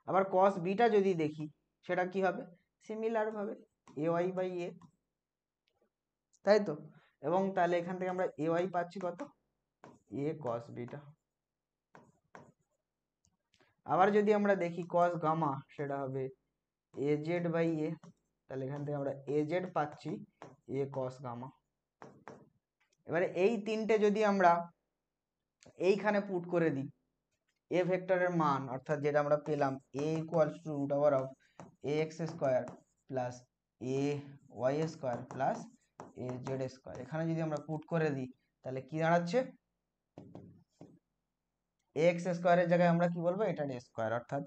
আবার কস বিটা যদি দেখি সেটা কি হবে, সিমিলার ভাবে এ ওয়াই বাই এ, তাই তো। এবং তাহলে এখান থেকে আমরা এ ওয়াই পাচ্ছি কত, এ কস বিটা। আবার যদি আমরা দেখি কস গামা, সেটা হবে এ জেড বাই এ, তাহলে এখান থেকে আমরা এ জেড পাচ্ছি এ কস গামা। এবারে এই তিনটে যদি আমরা এইখানে পুট করে দিই, এ ভেক্টরের মান অর্থাৎ যেটা আমরা পেলাম A equals to root over of A x square plus A Y square plus A Z square, এখানে যদি আমরা পুট করে দিই তাহলে কি দাঁড়াচ্ছে, এক্স স্কোয়ারের জায়গায় আমরা কি বলবো, এটার স্কোয়ার, অর্থাৎ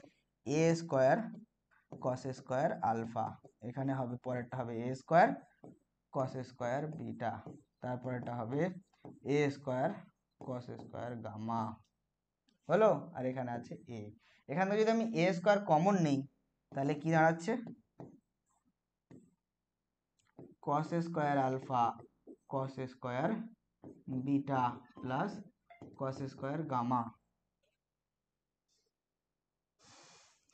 এ স্কোয়ার কস স্কোয়ার আলফা, এখানে হবে পরেরটা হবে এ স্কোয়ার কস স্কোয়ার বিটা, তারপরেরটা হবে এ স্কোয়ার কস স্কোয়ার গামা, হলো। আর এখানে আছে এ, এখানে যদি আমি এ স্কোয়ার কমন নেই তাহলে কি দাঁড়াচ্ছে, cos square alpha cos square beta plus cos square gamma,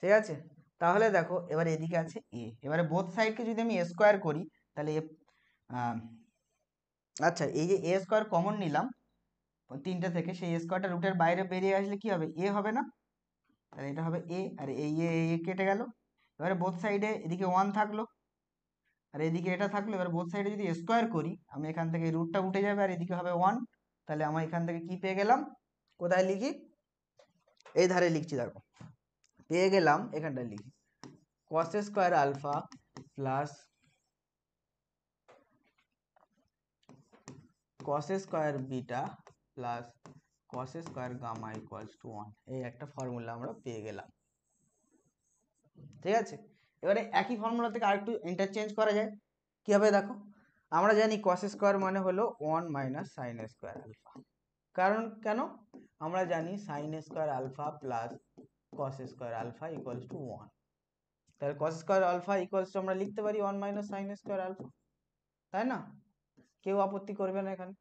ঠিক আছে। তাহলে দেখো এবার এদিকে আছে এ, এবারে বোথ সাইডকে যদি আমি স্কোয়ার করি তাহলে আচ্ছা এই যে এ স্কোয়ার কমন নিলাম তিনটে থেকে, সেই স্কোয়ারটা রুটের বাইরে বেরিয়ে আসলে কি হবে, এ হবে না, তাহলে এটা হবে এ, আর এই এ কেটে গেল। এবারে বোথ সাইডে এদিকে ওয়ান থাকলো আর এদিকে এটা থাকলো, এবার বোথ সাইডে যদি স্কোয়ার করি আমি এখান থেকে রুটটা উঠে যাবে আর এদিকে হবে ওয়ান, তাহলে আমার এখান থেকে কি পেয়ে গেলাম, কোথায় লিখি, এই ধারে লিখছি দেখো, পেয়ে গেলাম এখানটায় লিখি cos square alpha plus cos square beta plus cos square gamma equals to 1, এই একটা ফর্মুলা আমরা পেয়ে গেলাম, ঠিক আছে। এবারে একই ফর্মুলা থেকে আরেকটু ইন্টারচেঞ্জ করা যায়, কি হবে দেখো, আমরা জানি কস স্কোয়ার মানে হলো 1 মাইনাস সাইন স্কোয়ার আলফা, কারণ কেন, আমরা জানি sine square alpha plus cos square alpha equals to 1, তাহলে cos square alpha equals to আমরা লিখতে পারি 1 মাইনাস সাইন স্কোয়ার আলফা, তাই না, কেউ আপত্তি করবে না এখানে।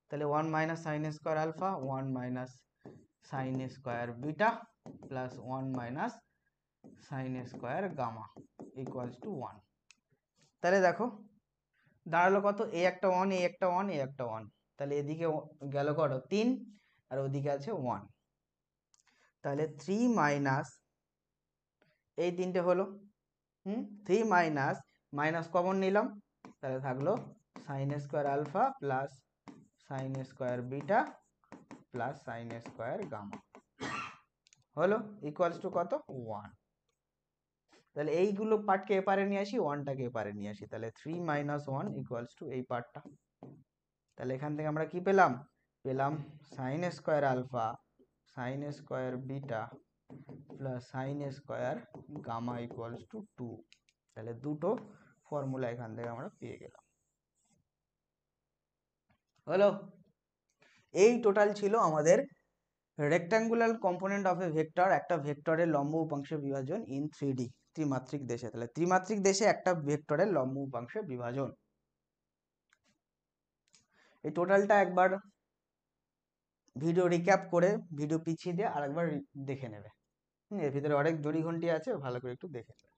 তাহলে 1 minus sine square alpha 1 minus sine square beta plus 1 minus sine square gamma equals to 1, তাহলে দেখো দাঁড়ালো কত, এ একটা 1 এ একটা 1 এ একটা 1, তাহলে এদিকে গেল কত 3 আর ওদিকে আছে 1, তাহলে 3 মাইনাস এই তিনটে হলো 3 মাইনাস মাইনাস কমন নিলাম, তাহলে থাকলো sine square alpha plus sine square beta plus sine square gamma, হলো ইকুয়ালস টু কত 1, তাহলে এইগুলো পার্টকে এপারে নিয়ে আসি, ওয়ানটাকে এপারে নিয়ে আসি, তাহলে 3 মাইনাস 1 ইকুয়ালস টু এই পার্টটা, তাহলে এখান থেকে আমরা কি পেলাম, পেলাম sine square alpha sine square beta plus sine square gamma equals to 2, তাহলে দুটো ফর্মুলা এখান থেকে আমরা পেয়ে গেলাম, হলো। এই টোটাল ছিল আমাদের rectangular component of A vector, একটা ভেক্টরের লম্ব উপাংশের বিভাজন ইন 3D ত্রিমাত্রিক দেশে, তাহলে ত্রিমাত্রিক দেশে একটা ভেক্টরের লম্ব উপাংশের বিভাজন, এই টোটালটা একবার ভিডিও রিক্যাপ করে ভিডিও পিছিয়ে দিয়ে আরেকবার দেখে নেবে, এর ভিতরে অনেক জড়িঘন্টি আছে, ভালো করে একটু দেখে নেবে।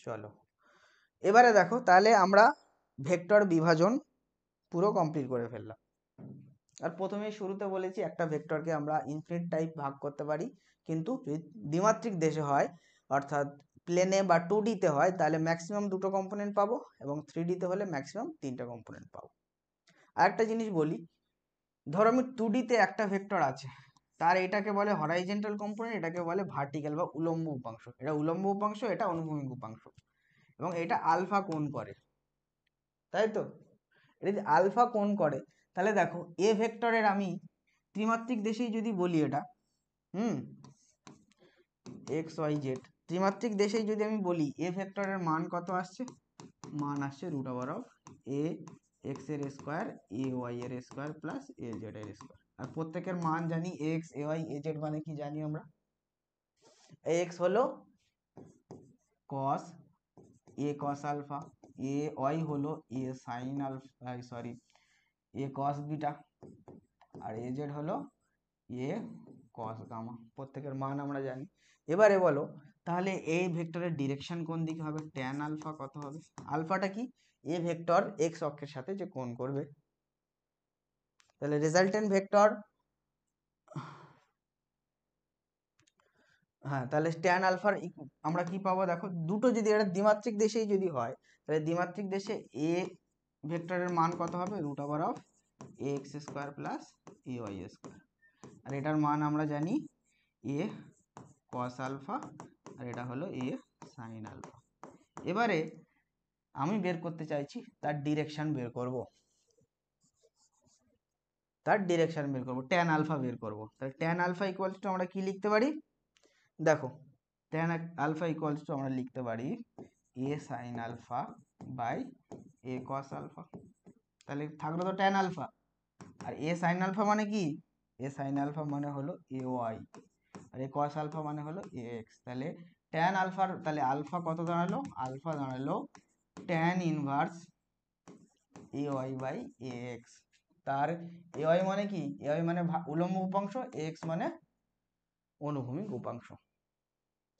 চলো এবারে দেখো, তাহলে আমরা ভেক্টর বিভাজন পুরো কমপ্লিট করে ফেললাম। আর প্রথমে শুরুতে বলেছি একটা ভেক্টরকে আমরা ইনফিনিট টাইপ ভাগ করতে পারি, কিন্তু যদি দ্বিমাত্রিক দেশে হয় অর্থাৎ প্লেনে বা 2D তে হয় তাহলে ম্যাক্সিমাম দুটো কম্পোনেন্ট পাবো এবং 3D তে হলে ম্যাক্সিমাম তিনটা কম্পোনেন্ট পাবো। আর একটা জিনিস বলি, ধরো আমি 2D তে একটা ভেক্টর আছে, তার এটাকে বলে হরাইজন্টাল কম্পোনেন্ট, এটাকে বলে ভার্টিক্যাল বা উলম্ব উপাংশ, এটা উলম্ব উপাংশ এটা অনুভূমিক উপাংশ, এবং এটা আলফা কোণ করে, তাই তো, এটা যদি আলফা কোণ করে তাহলে দেখো এ ভেক্টরের আমি ত্রিমাত্রিক দেশেই যদি বলি এটা এক্স ওয়াই জেড ত্রিমাত্রিক দেশেই যদি আমি বলি এ ভেক্টরের মান কত আসছে, মান আসছে root over of A X এর স্কোয়ার এ ওয়াই এর স্কোয়ার প্লাস এ জেড এর স্কোয়ার। আর প্রত্যেকের মান জানি X A Y A Z মানে কি জানি আমরা, এক্স হলো কস এ কস আলফা, এ ওয়াই হলো A sine alpha sorry A cos beta, আর এ জেড হলো এ কস গামা। প্রত্যেকের মান আমরা জানি। এবারে বলো তাহলে এই ভেক্টরের ডিরেকশন কোন দিকে হবে, ট্যান আলফা কত হবে? আলফাটা কি, এ ভেক্টর এক্স অক্ষের সাথে যে কোণ করবে। তাহলে রেজাল্টেন্ট ভেক্টর, হ্যাঁ তাহলে ট্যান আলফার আমরা কি পাবো দেখো, দুটো যদি এটা দ্বিমাত্রিক দেশেই যদি হয় তাহলে দ্বিমাত্রিক দেশে এ ভেক্টরের মান কত হবে, root over of A x square plus A Y square. আর এটার মান আমরা জানি এ কস আলফা, আর এটা হলো এ সাইন আলফা। এবারে আমি বের করতে চাইছি তার ডিরেকশন বের করব, ট্যান আলফা বের করব। তাহলে ট্যান আলফা ইকুয়ালস টু আমরা কি লিখতে পারি, দেখো ট্যান আলফা ইকুয়ালস টু আমরা লিখতে পারি A sine alpha by A cos alpha. তাহলে থাকলো তো ট্যান আলফা, আর এ সাইন আলফা মানে কি, এ সাইন আলফা মানে হলো A Y, R A cos alpha মানে হলো এ এক্স। তাহলে ট্যান আলফার তাহলে আলফা কত দাঁড়ালো, আলফা দাঁড়ালো tan inverse A Y by A X. তার এ ওয়াই মানে কি, এ ওয়াই মানে উলম্ব উপাংশ, এক্স মানে অনুভূমিক উপাংশ।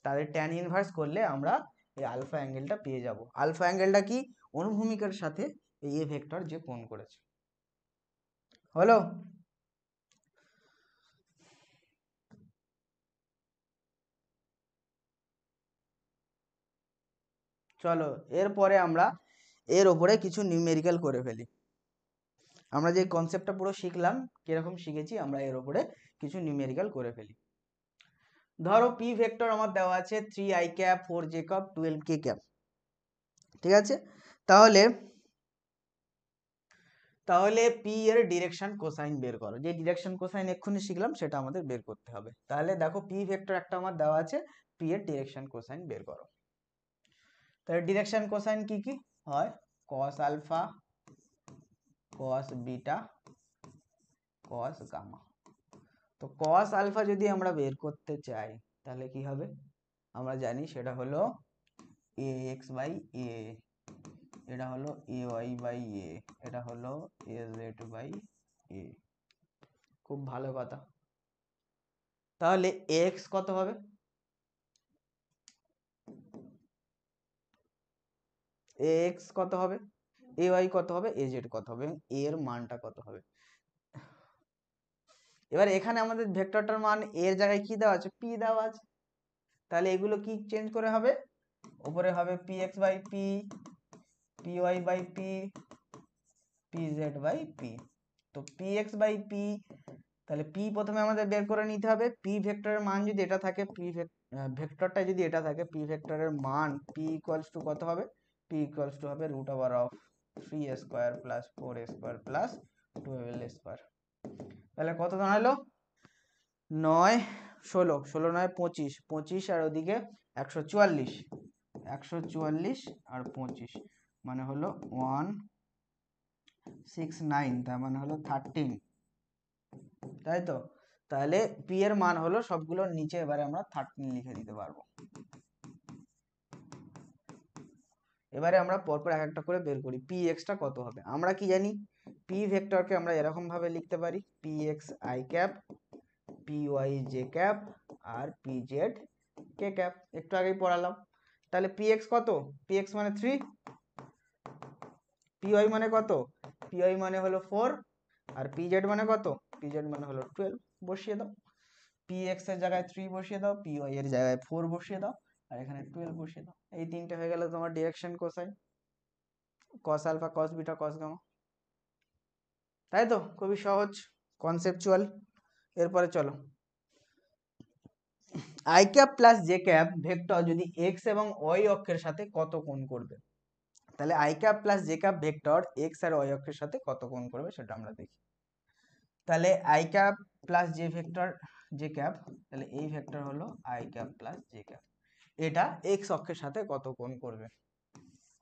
তাহলে ট্যান ইনভার্স করলে আমরা এই আলফা অ্যাঙ্গেলটা পেয়ে যাব। আলফা অ্যাঙ্গেলটা কি, অনুভূমিকের সাথে এই এ ভেক্টর যে কোণ করেছে। হলো, চলো এরপরে আমরা এর ওপরে কিছু নিউমেরিক্যাল করে ফেলি। আমরা যে কনসেপ্টটা পুরো শিখলাম কিরকম শিখেছি, আমরা এর ওপরে কিছু নিউমেরিক্যাল করে ফেলি। ধরো পি ভেক্টর আমার দেওয়া আছে 3i cap 4j cap 12k cap, ঠিক আছে। তাহলে তাহলে পি এর ডিরেকশন কোসাইন বের করো, যে ডিরেকশন কোসাইন এক্ষুনি শিখলাম সেটা আমাদের বের করতে হবে। তাহলে দেখো পি ভেক্টর একটা আমার দেওয়া আছে, পি এর ডিরেকশন কোসাইন বের করো। তাহলে ডিরেকশন কোসাইন কি কি হয়, cos alpha, cos beta, cos gamma. তো কস আলফা যদি আমরা বের করতে চাই তাহলে কি হবে, আমরা জানি সেটা হলো এ এক্স বাই এ, এটা হলো এ ওয়াই বাই এ, এটা হলো এ জেড বাই এ। খুব ভালো কথা। তাহলে এক্স কত হবে, এক্স কত হবে, এ ওয়াই কত হবে, এ জেড কত হবে, এর মানটা কত হবে। এবার এখানে আমাদের ভেক্টরটার মান এর জায়গায় কি দেওয়া আছে, পি দেওয়া আছে। তাহলে এগুলো কি চেঞ্জ করে হবে, উপরে হবে P X by P, P Y by P, P Z by P. তো পি এক্স বাই পি, তাহলে পি প্রথমে আমাদের বের করে নিতে হবে। পি ভেক্টরের মান যদি এটা থাকে, পি ভেক্টরটা যদি এটা থাকে, পি ভেক্টরের মান পি ইকুয়ালস টু কত হবে, পি ইকুয়ালস টু হবে root over of 3a square plus 4a square plus 12a square. তাহলে কত দাঁড়ালো, 9 16, 16 9 25, 25 আর ওদিকে 144, 144 আর 25 মানে হলো 169, তার মানে হলো 13, তাই তো। তাহলে পি এর মান হলো সবগুলোর নিচে এবারে আমরা 13 লিখে দিতে পারবো। এবারে আমরা পরপর এক একটা করে বের করি পি এক্সটা কত হবে। আমরা কি জানি, পি ভেক্টরকে আমরা এরকম ভাবে লিখতে পারি P X I cap, P Y J cap, আর পি জেড কে ক্যাপ, একটু আগেই পড়ালাম। তাহলে পি এক্স কত, পি এক্স মানে 3, পি ওয়াই মানে কত, পি ওয়াই মানে হলো 4, আর পি জেড মানে কত, পি জেড মানে হলো 12। বসিয়ে দাও, পি এক্স এর জায়গায় 3 বসিয়ে দাও, পি ওয়াই এর জায়গায় 4 বসিয়ে দাও, আর এখানে 12 বসিয়ে দাও। এই তিনটে হয়ে গেল তোমার direction cosine, cos alpha, cos beta, cos gamma. তাই তো, খুবই সহজ, কনসেপচুয়াল। এরপরে চলো, I cap plus J cap vector যদি এক্স এবং ওয়াই অক্ষের সাথে কত কোণ করবে। তাহলে I cap plus J cap vector X আর ওয়াই অক্ষের সাথে কত কোণ করবে সেটা আমরা দেখি। তাহলে I cap plus J vector J cap, তাহলে এই ভেক্টর হলো I cap plus J cap. এটা এক্স অক্ষের সাথে কত কোণ করবে?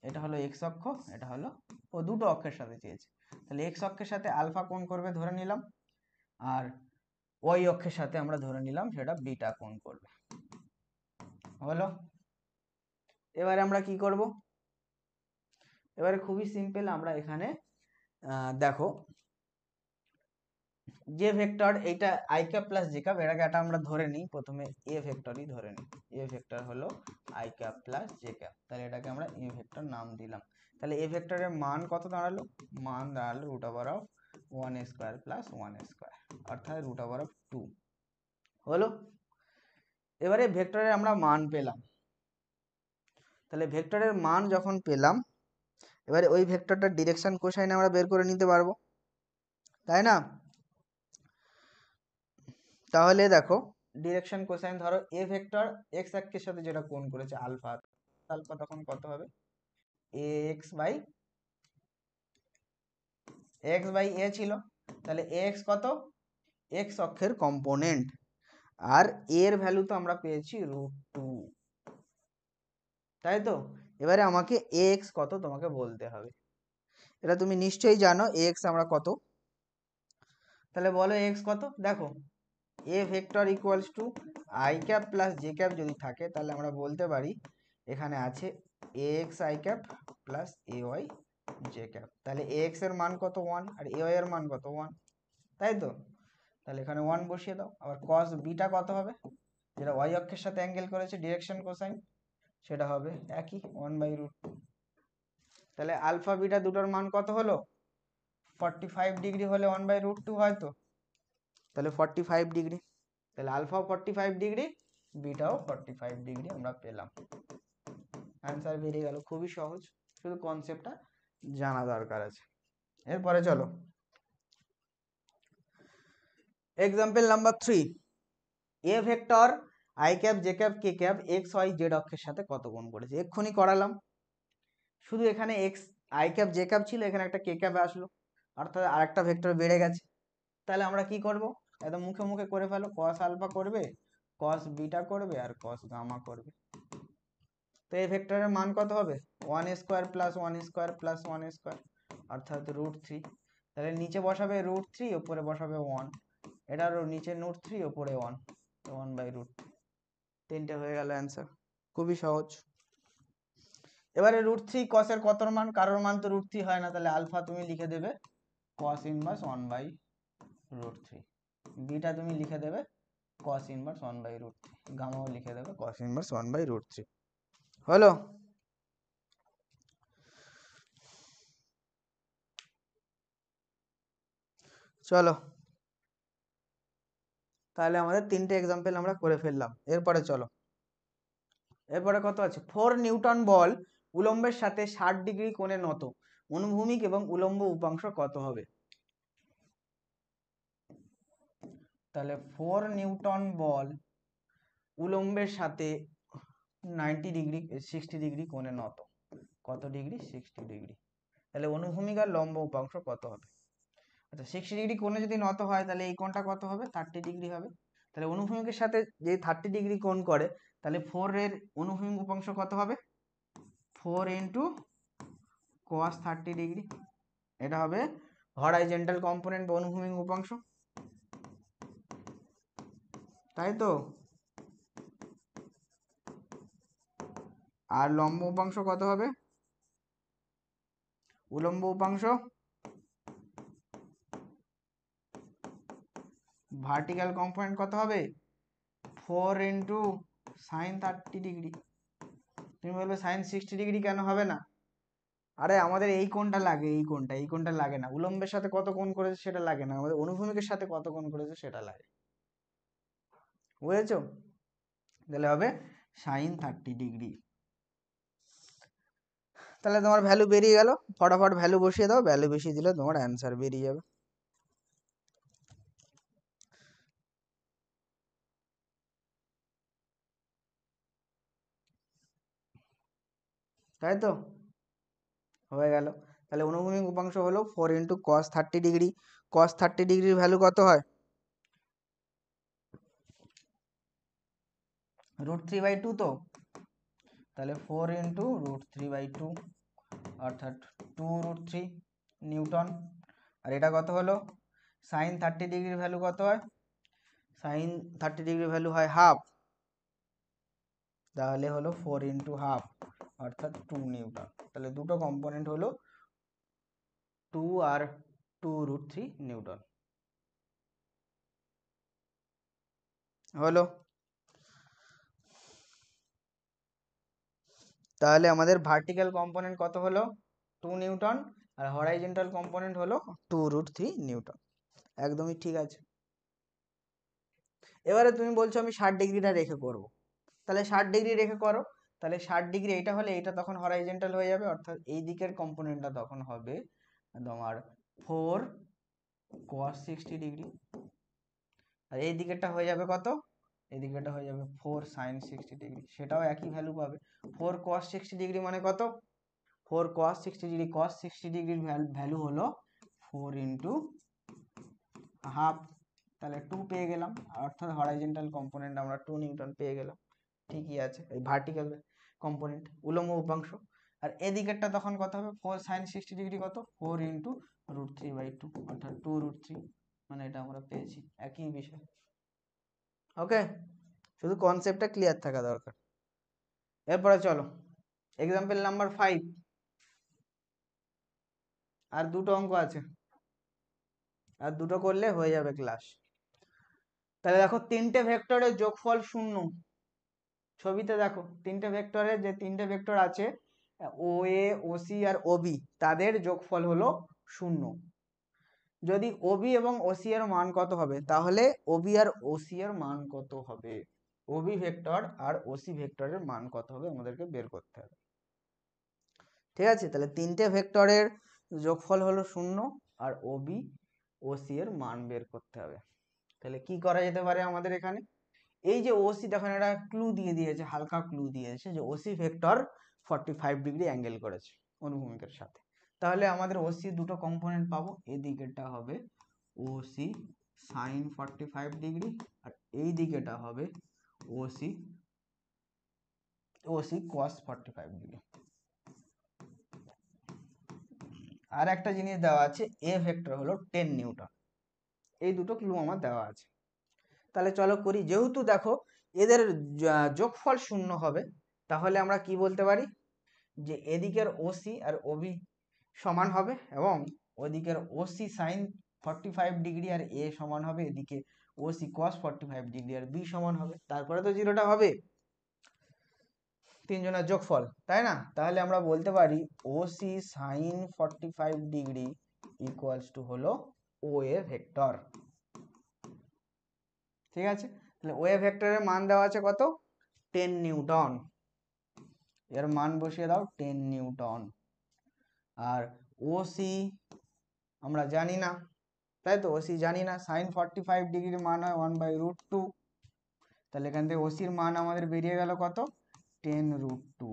এটা হলো এক্স অক্ষ, এটা হলো, ও দুটো অক্ষের সাথে চেয়েছে, তাহলে এক্স অক্ষের সাথে আলফা কোণ করবে ধরে নিলাম, আর ওয়াই অক্ষের সাথে আমরা ধরে নিলাম সেটা বিটা কোণ করবে। হলো, এবারে আমরা কি করব? এবারে খুবই সিম্পল, আমরা এখানে দেখো যে ভেক্টর এইটা I cap plus J cap, এটাকে এটা আমরা ধরে নিই, প্রথমে এ ভেক্টরই ধরে নিই। এ ভেক্টর হলো I cap plus J cap, তাহলে এটাকে আমরা এ ভেক্টর নাম দিলাম। তাহলে এ ভেক্টরের মান কত দাঁড়ালো? মান দাঁড়ালো root over of 1 square plus 1 square, অর্থাৎ রুট ওভার অফ 2। হলো, এবারে ভেক্টরের আমরা মান পেলাম। তাহলে ভেক্টরের মান যখন পেলাম, এবারে ওই ভেক্টরটার ডিরেকশন কোসাইন আমরা বের করে নিতে পারবো, তাই না? তাহলে দেখো ডিরেকশন কোসাইন, ধরো এ ভেক্টর এক্স অক্ষের সাথে যেটা কোণ করেছে আলফা, আলফা তখন কত হবে? এক্স বাই এ ছিল, তাহলে এক্স কত? এক্স অক্ষের কম্পোনেন্ট, আর এর ভ্যালু তো আমরা পেয়েছি √2, তাই তো? এবারে আমাকে এক্স কত তোমাকে বলতে হবে, এটা তুমি নিশ্চয়ই জানো এক্স আমরা কত। তাহলে বলো এক্স কত? দেখো A vector equals to I cap plus J cap যদি থাকে, তাহলে আমরা বলতে পারি এখানে আছে A X I cap plus A Y J cap. তাহলে এ এক্স এর মান কত? 1, আর এ ওয়াই এর মান কত? 1, তাই তো? তাহলে এখানে 1 বসিয়ে দাও। আবার কস বিটা কত হবে? যেটা ওয়াই অক্ষের সাথে অ্যাঙ্গেল করেছে ডিরেকশন কোসাইন, সেটা হবে একই 1/√2। তাহলে আলফা বিটা দুটোর মান কত হলো? 45 ডিগ্রি হলে 1/√2 হয় তো, তাহলে 45 ডিগ্রি। তাহলে আলফাও 45 ডিগ্রি, বিটাও 45 ডিগ্রি আমরা পেলাম। অ্যান্সার বেরিয়ে গেল, খুবই সহজ, শুধু কনসেপ্টটা জানা দরকার আছে। এরপরে চলো example number 3। A vector I cap J cap K cap X Y Z অক্ষের সাথে কত কোণ করেছে? এক্ষুনি করালাম, শুধু এখানে X I cap J cap ছিল, এখানে একটা কে ক্যাপ আসলো, অর্থাৎ আরেকটা ভেক্টর বেড়ে গেছে। তাহলে আমরা কি করব? একদম মুখে মুখে করে ফেলো, কস আলফা করবে, কস বিটা করবে, আর কস গামা করবে। তো এই ভেক্টরের মান কত হবে? 1 square plus 1 square plus 1 square, অর্থাৎ √3। তাহলে নিচে বসাবে √3, উপরে বসাবে 1, এটারও নিচে √3, উপরে 1, 1/√3। তিনটে হয়ে গেল অ্যান্সার, খুবই সহজ। এবারে √3 কসের কত মান? কারোর মান তো √3 হয় না, তাহলে আলফা তুমি লিখে দেবে cos ইনভার্স 1/√3, বিটা তুমি লিখে দেবে cos ইনভার্স 1/√3, গামাও লিখে দেবে cos ইনভার্স 1/√3। হলো, চলো তাহলে আমাদের তিনটে এক্সাম্পল আমরা করে ফেললাম। এরপরে চলো, এরপরে কত আছে? 4 নিউটন বল উলম্বের সাথে 60 ডিগ্রি কোণে নত, অনুভূমিক এবং উলম্ব উপাংশ কত হবে? তাহলে 4 নিউটন বল উলম্বের সাথে 90 ডিগ্রি 60 ডিগ্রি কোণে নত, কত ডিগ্রি? 60 ডিগ্রি। তাহলে অনুভূমিক আর লম্ব উপাংশ কত হবে? আচ্ছা 60 ডিগ্রি কোণে যদি নত হয়, তাহলে এই কোণটা কত হবে? 30 ডিগ্রি হবে। তাহলে অনুভূমিকের সাথে যে 30 ডিগ্রি কোণ করে, তাহলে 4 এর অনুভূমিক উপাংশ কত হবে? 4 ইন্টু cos 30 ডিগ্রি, এটা হবে হরাইজন্টাল কম্পোনেন্ট বা অনুভূমিক উপাংশ, তাই তো? আর লম্ব উপাংশ কত হবে? উলম্ব উপাংশ ভার্টিক্যাল কম্পোনেন্ট কত হবে? 4 ইন্টু সাইন 30 ডিগ্রি। তুমি বলবে সাইন 60 ডিগ্রি কেন হবে না? আরে আমাদের এই কোণটা লাগে, এই কোণটা লাগে না। উলম্বের সাথে কত কোণ করেছে সেটা লাগে না, আমাদের অনুভূমিকের সাথে কত কোণ করেছে সেটা লাগে, বুঝেছো? তাহলে হবে সাইন 30 ডিগ্রি। তাহলে তোমার ভ্যালু বেরিয়ে গেল, ফটাফট ভ্যালু বসিয়ে দাও, ভ্যালু বেশি দিলে তোমার অ্যান্সার বেরিয়ে যাবে। তাই তো, হয়ে গেল। তাহলে অনুভূমিক উপাংশ হলো 4 ইন্টু কস 30 ডিগ্রি। কস 30 ডিগ্রির ভ্যালু কত হয়? √3/2 তো, তাহলে 4 ইন্টু √3/2 অর্থাৎ 2√3 নিউটন। আর এটা কত হলো? সাইন 30 ডিগ্রির ভ্যালু কত হয়? সাইন 30 ডিগ্রির ভ্যালু হয় হাফ, তাহলে হলো 4 ইন্টু হাফ অর্থাৎ 2 নিউটন। তাহলে দুটো কম্পোনেন্ট হলো 2 আর 2√3 নিউটন হলো। তাহলে আমাদের ভার্টিক্যাল কম্পোনেন্ট কত হলো? 2 নিউটন, আর হরাইজন্টাল কম্পোনেন্ট হলো 2√3 নিউটন। একদমই ঠিক আছে। এবারে তুমি বলছো আমি 60 ডিগ্রিটা রেখে করব, তাহলে 60 ডিগ্রি রেখে করো। তাহলে 60 ডিগ্রি এইটা হলে এইটা তখন হরাইজন্টাল হয়ে যাবে, অর্থাৎ এই দিকের কম্পোনেন্টটা তখন হবে তোমার 4 cos 60 ডিগ্রি, আর এই দিকেরটা হয়ে যাবে কত? এই দিকেরটা হয়ে যাবে 4 sin 60 ডিগ্রি, সেটাও একই ভ্যালু পাবে। 4 cos 60 ডিগ্রি মানে কত? 4 cos 60 ডিগ্রি, cos 60 ডিগ্রির ভ্যালু হলো 4 ইন্টু হাফ, তাহলে 2 পেয়ে গেলাম, অর্থাৎ হরাইজন্টাল কম্পোনেন্ট আমরা 2 নিউটন পেয়ে গেলাম। ঠিকই আছে, এই ভার্টিক্যাল কম্পোনেন্ট উলম্ব উপাংশ। আর এদিকেরটা তখন কত হবে? 4 sin 60 ডিগ্রি কত? 4 ইন্টু √3/2 অর্থাৎ 2√3, মানে এটা আমরা পেয়েছি, একই বিষয়। ওকে, শুধু কনসেপ্টটা ক্লিয়ার থাকা দরকার। এরপরে চলো এক্সাম্পল নাম্বার 5, আর দুটো অঙ্ক আছে, আর দুটো করলে হয়ে যাবে ক্লাস। তাহলে দেখো তিনটে ভেক্টরের যোগফল 0। ছবিতে দেখো তিনটে ভেক্টরের যে তিনটে ভেক্টর আছে ও এ, ও সি আর ও বি, তাদের যোগফল হলো 0। যদি ওবি এবং ওসি এর মান কত হবে? তাহলে ওবি আর ওসি এর মান কত হবে? ওবি ভেক্টর আর ওসি ভেক্টরের মান কত হবে আমাদেরকে বের করতে হবে। ঠিক আছে, তাহলে তিনটে ভেক্টরের যোগফল হলো 0, আর ওবি ওসি এর মান বের করতে হবে। তাহলে কি করা যেতে পারে আমাদের এখানে? এই যে ওসি, দেখো একটা ক্লু দিয়ে দিয়েছে, হালকা ক্লু দিয়েছে যে ওসি ভেক্টর 45 ডিগ্রি অ্যাঙ্গেল করেছে অনুভূমিকের সাথে। তাহলে আমাদের ওসি দুটো কম্পোনেন্ট পাবো, এদিকেটা হবে ওসি সাইন 45 ডিগ্রি, আর এই দিকেটা হবে ওসি কস 45 ডিগ্রি। আর একটা জিনিস দেওয়া আছে, এ ভেক্টর হলো 10 নিউটন। এই দুটো ক্লু আমার দেওয়া আছে। তাহলে চলো করি। যেহেতু দেখো এদের যোগফল 0 হবে, তাহলে আমরা কি বলতে পারি? যে এদিকের ওসি আর ওবি সমান হবে, এবং ওদিকের ওসি সাইন 45 ডিগ্রি আর এ সমান হবে এদিকে ওসি কস 45 ডিগ্রি আর বি সমান হবে। তারপরে তো জিরোটা হবে, তিনজনের যোগফল, তাই না? তাহলে আমরা বলতে পারি OC sine 45 degree equals to হলো ও এ ভেক্টর। ঠিক আছে, তাহলে ও এ ভেক্টরের মান দেওয়া আছে কত? 10 নিউটন। এর মান বসিয়ে দাও 10 নিউটন। আর ওসি আমরা জানি না, তাই তো? ওসি জানি না, সাইন 45 ডিগ্রির মান হয় 1/√2। তাহলে এখান থেকে ওসির মান আমাদের বেরিয়ে গেল কত? 10√2।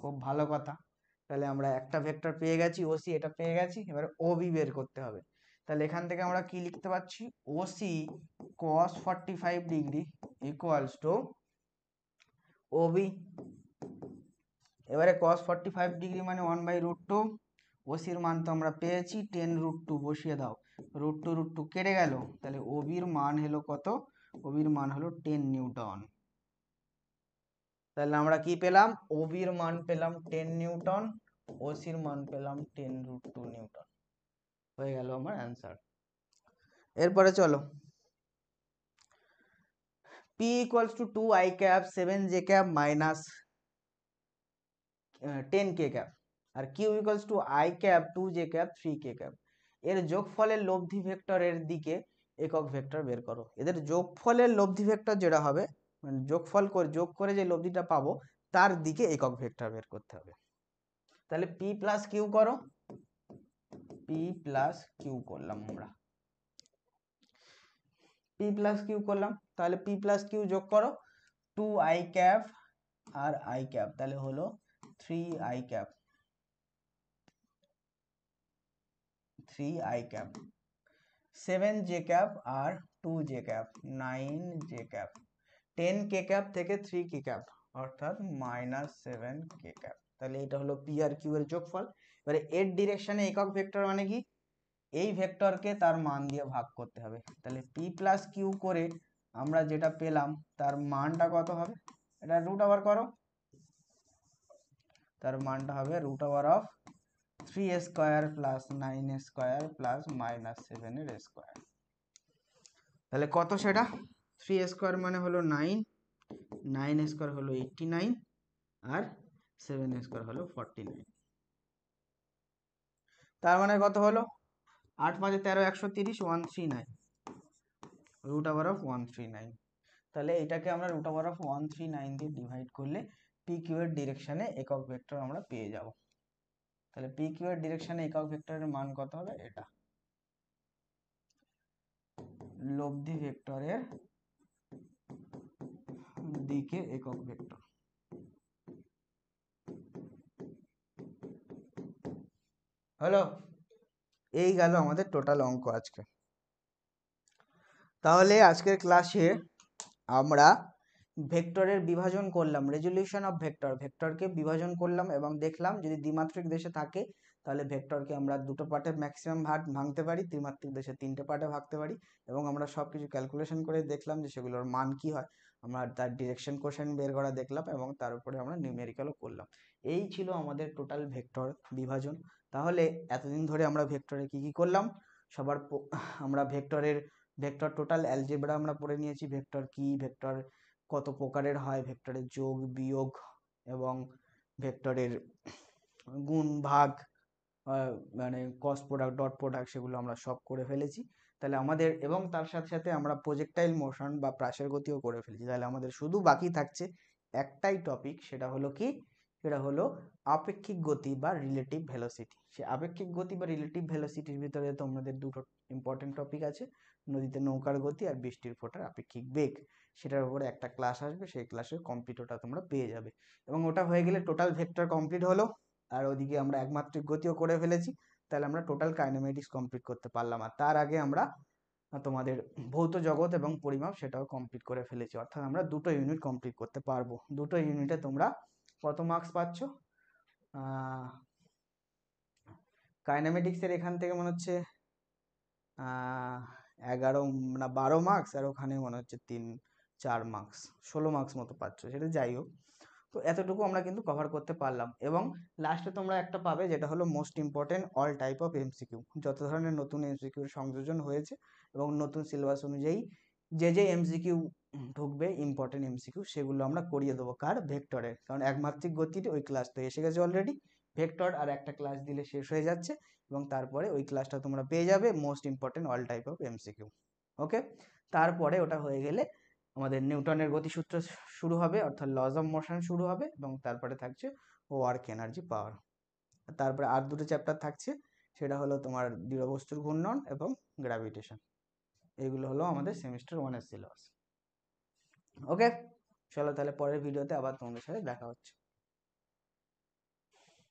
খুব ভালো কথা। তাহলে আমরা একটা ভেক্টর পেয়ে গেছি ওসি, এটা পেয়ে গেছি, এবার ওবি বের করতে হবে। তাহলে এখান থেকে আমরা কি লিখতে পারছি? OC cos 45 degree equals to OB. এবারে cos 45 ডিগ্রি মানে 1/√2, ওসির মান তো আমরা পেয়েছি 10√2, বসিয়ে দাও। √2 কেটে গেল, তাহলে ওবির মান হলো কত? ওবির মান হলো 10 নিউটন। তাহলে আমরা কি পেলাম? ওবির মান পেলাম 10 নিউটন, ওসির মান পেলাম 10√2 নিউটন। হয়ে গেল আমার অ্যান্সার। এরপরে চলো P equals to 2i cap 7j cap minus 10k cap, R Q equals to i cap 2j cap 3k cap এর যোগফলের লব্ধি ভেক্টরের দিকে একক ভেক্টর বের করো। এদের যোগফলের লব্ধি ভেক্টর যেটা হবে, মানে যোগফল করে যোগ করে যে লব্ধিটা পাবো তার দিকে একক ভেক্টর বের করতে হবে। তাহলে P প্লাস কিউ করো, P প্লাস কিউ করলাম আমরা, P প্লাস কিউ করলাম। তাহলে P প্লাস কিউ যোগ করো, 2i cap R i cap, তাহলে হলো 3i cap। 3 i cap, 7 j cap R 2 j cap, 9 j cap, 10 k cap থেকে 3 k cap অর্থাৎ -7 k cap। তাহলে এটা হলো p আর q এর যোগফল। এবারে এর ডিরেকশনে একক ভেক্টর মানে কি, এই ভেক্টরকে তার মান দিয়ে ভাগ করতে হবে। তাহলে p প্লাস q করে আমরা যেটা পেলাম তার মানটা কত হবে, এটা রুট ওভার করো, তার মানটা হবে root over of 3 square plus 9 square plus -7 এর স্কোয়ার। তাহলে কত সেটা, 3 স্কোয়ার মানে হলো 9, 9 স্কোয়ার হলো 89 আর 7 স্কোয়ার হলো 49। তার মানে কত হলো, 8 5 13 130, 139, রুট ওভার অফ 139। তাহলে এটাকে আমরা রুট ওভার অফ 139 দিয়ে ডিভাইড করলে পি কিউ এর ডিরেকশনে একক ভেক্টর আমরা পেয়ে যাব। তাহলে পি কিউ এর ডিরেকশনে একক ভেক্টরের মান কত হবে, এটা লব্ধি ভেক্টরের দিকে একক ভেক্টর। হলো, এই গেল আমাদের টোটাল অঙ্ক আজকে। তাহলে আজকের ক্লাসে আমরা ভেক্টরের বিভাজন করলাম, রেজলিউশন অফ ভেক্টর, ভেক্টরকে বিভাজন করলাম এবং দেখলাম যদি দ্বিমাত্রিক দেশে থাকে তাহলে ভেক্টরকে আমরা দুটো পার্টে ম্যাক্সিমাম ভাঙতে পারি, ত্রিমাত্রিক দেশে 3টে পার্টে ভাঙতে পারি, এবং আমরা সবকিছু ক্যালকুলেশন করে দেখলাম যে সেগুলোর মান কি হয়, আমরা তার ডিরেকশন কোশ্চেন বের করা দেখলাম এবং তার উপরে আমরা নিউমেরিক্যালও করলাম। এই ছিল আমাদের টোটাল ভেক্টর বিভাজন। তাহলে এতদিন ধরে আমরা ভেক্টরে কি কি করলাম, সবার আমরা ভেক্টর টোটাল অ্যালজেব্রা আমরা পড়ে নিয়েছি, ভেক্টর কি, ভেক্টর কত প্রকারের হয়, ভেক্টরের যোগ বিয়োগ এবং ভেক্টরের গুণ ভাগ, মানে ক্রস প্রোডাক্ট ডট প্রোডাক্ট, সেগুলো আমরা সব করে ফেলেছি। তাহলে আমাদের, এবং তার সাথে সাথে আমরা প্রজেক্টাইল মোশন বা প্রাসের গতিও করে ফেলেছি। তাহলে আমাদের শুধু বাকি থাকছে একটাই টপিক, সেটা হলো কি, সেটা হলো আপেক্ষিক গতি বা রিলেটিভ ভেলোসিটি। সে আপেক্ষিক গতি বা রিলেটিভ ভেলোসিটির ভিতরে তোমাদের দুটো ইম্পর্টেন্ট টপিক আছে, নদীতে নৌকার গতি আর বৃষ্টির ফোঁটার আপেক্ষিক বেগ। সেটার উপরে একটা ক্লাস আসবে, সেই ক্লাসের কমপ্লিট ওটা তোমরা পেয়ে যাবে। এবং ওটা হয়ে গেলে টোটাল ভেক্টর কমপ্লিট হলো, আর ওদিকে আমরা একমাত্রিক গতিও করে ফেলেছি। তাহলে আমরা টোটাল কাইনেমেটিক্স কমপ্লিট করতে পারলাম। আর তার আগে আমরা তোমাদের ভৌত জগৎ এবং পরিমাপ সেটাও কমপ্লিট করে ফেলেছি, অর্থাৎ আমরা দুটো ইউনিট কমপ্লিট করতে পারবো। দুটো ইউনিটে তোমরা কত মার্কস পাচ্ছ, কাইনেমেটিক্সের এখান থেকে মনে হচ্ছে 11 না 12 মার্কস, আর ওখানে মনে হচ্ছে 3-4 মার্কস, 16 মার্কস মতো পাচ্ছ। সেটা যাই হোক, তো এতটুকু আমরা কিন্তু কভার করতে পারলাম। এবং লাস্টে তোমরা একটা পাবে যেটা হলো most important all type of MCQ, যত ধরনের নতুন এমসিকিউ সংযোজন হয়েছে এবং নতুন সিলেবাস অনুযায়ী যে এমসিকিউ ঢুকবে ইম্পর্টেন্ট এমসিকিউ, সেগুলো আমরা করিয়ে দেবো কার, ভেক্টরের। কারণ একমাত্রিক গতির ওই ক্লাস তো এসে গেছে অলরেডি, ভেক্টর আর একটা ক্লাস দিলে শেষ হয়ে যাচ্ছে, এবং তারপরে ওই ক্লাসটা তোমরা পেয়ে যাবে most important all type of MCQ. Okay, তারপরে ওটা হয়ে গেলে আমাদের নিউটনের গতিসূত্র শুরু হবে, অর্থাৎ লজ অফ মোশন শুরু হবে, এবং তারপরে থাকছে ওয়ার্ক এনার্জি পাওয়ার। তারপরে আর দুটো চ্যাপ্টার থাকছে, সেটা হলো তোমার দৃঢ় বস্তুর ঘূর্ণন এবং গ্র্যাভিটেশন। এগুলো হলো আমাদের সেমিস্টার 1-এর সিলেবাস। ওকে, চলো তাহলে পরের ভিডিওতে আবার তোমাদের সাথে দেখা হচ্ছে।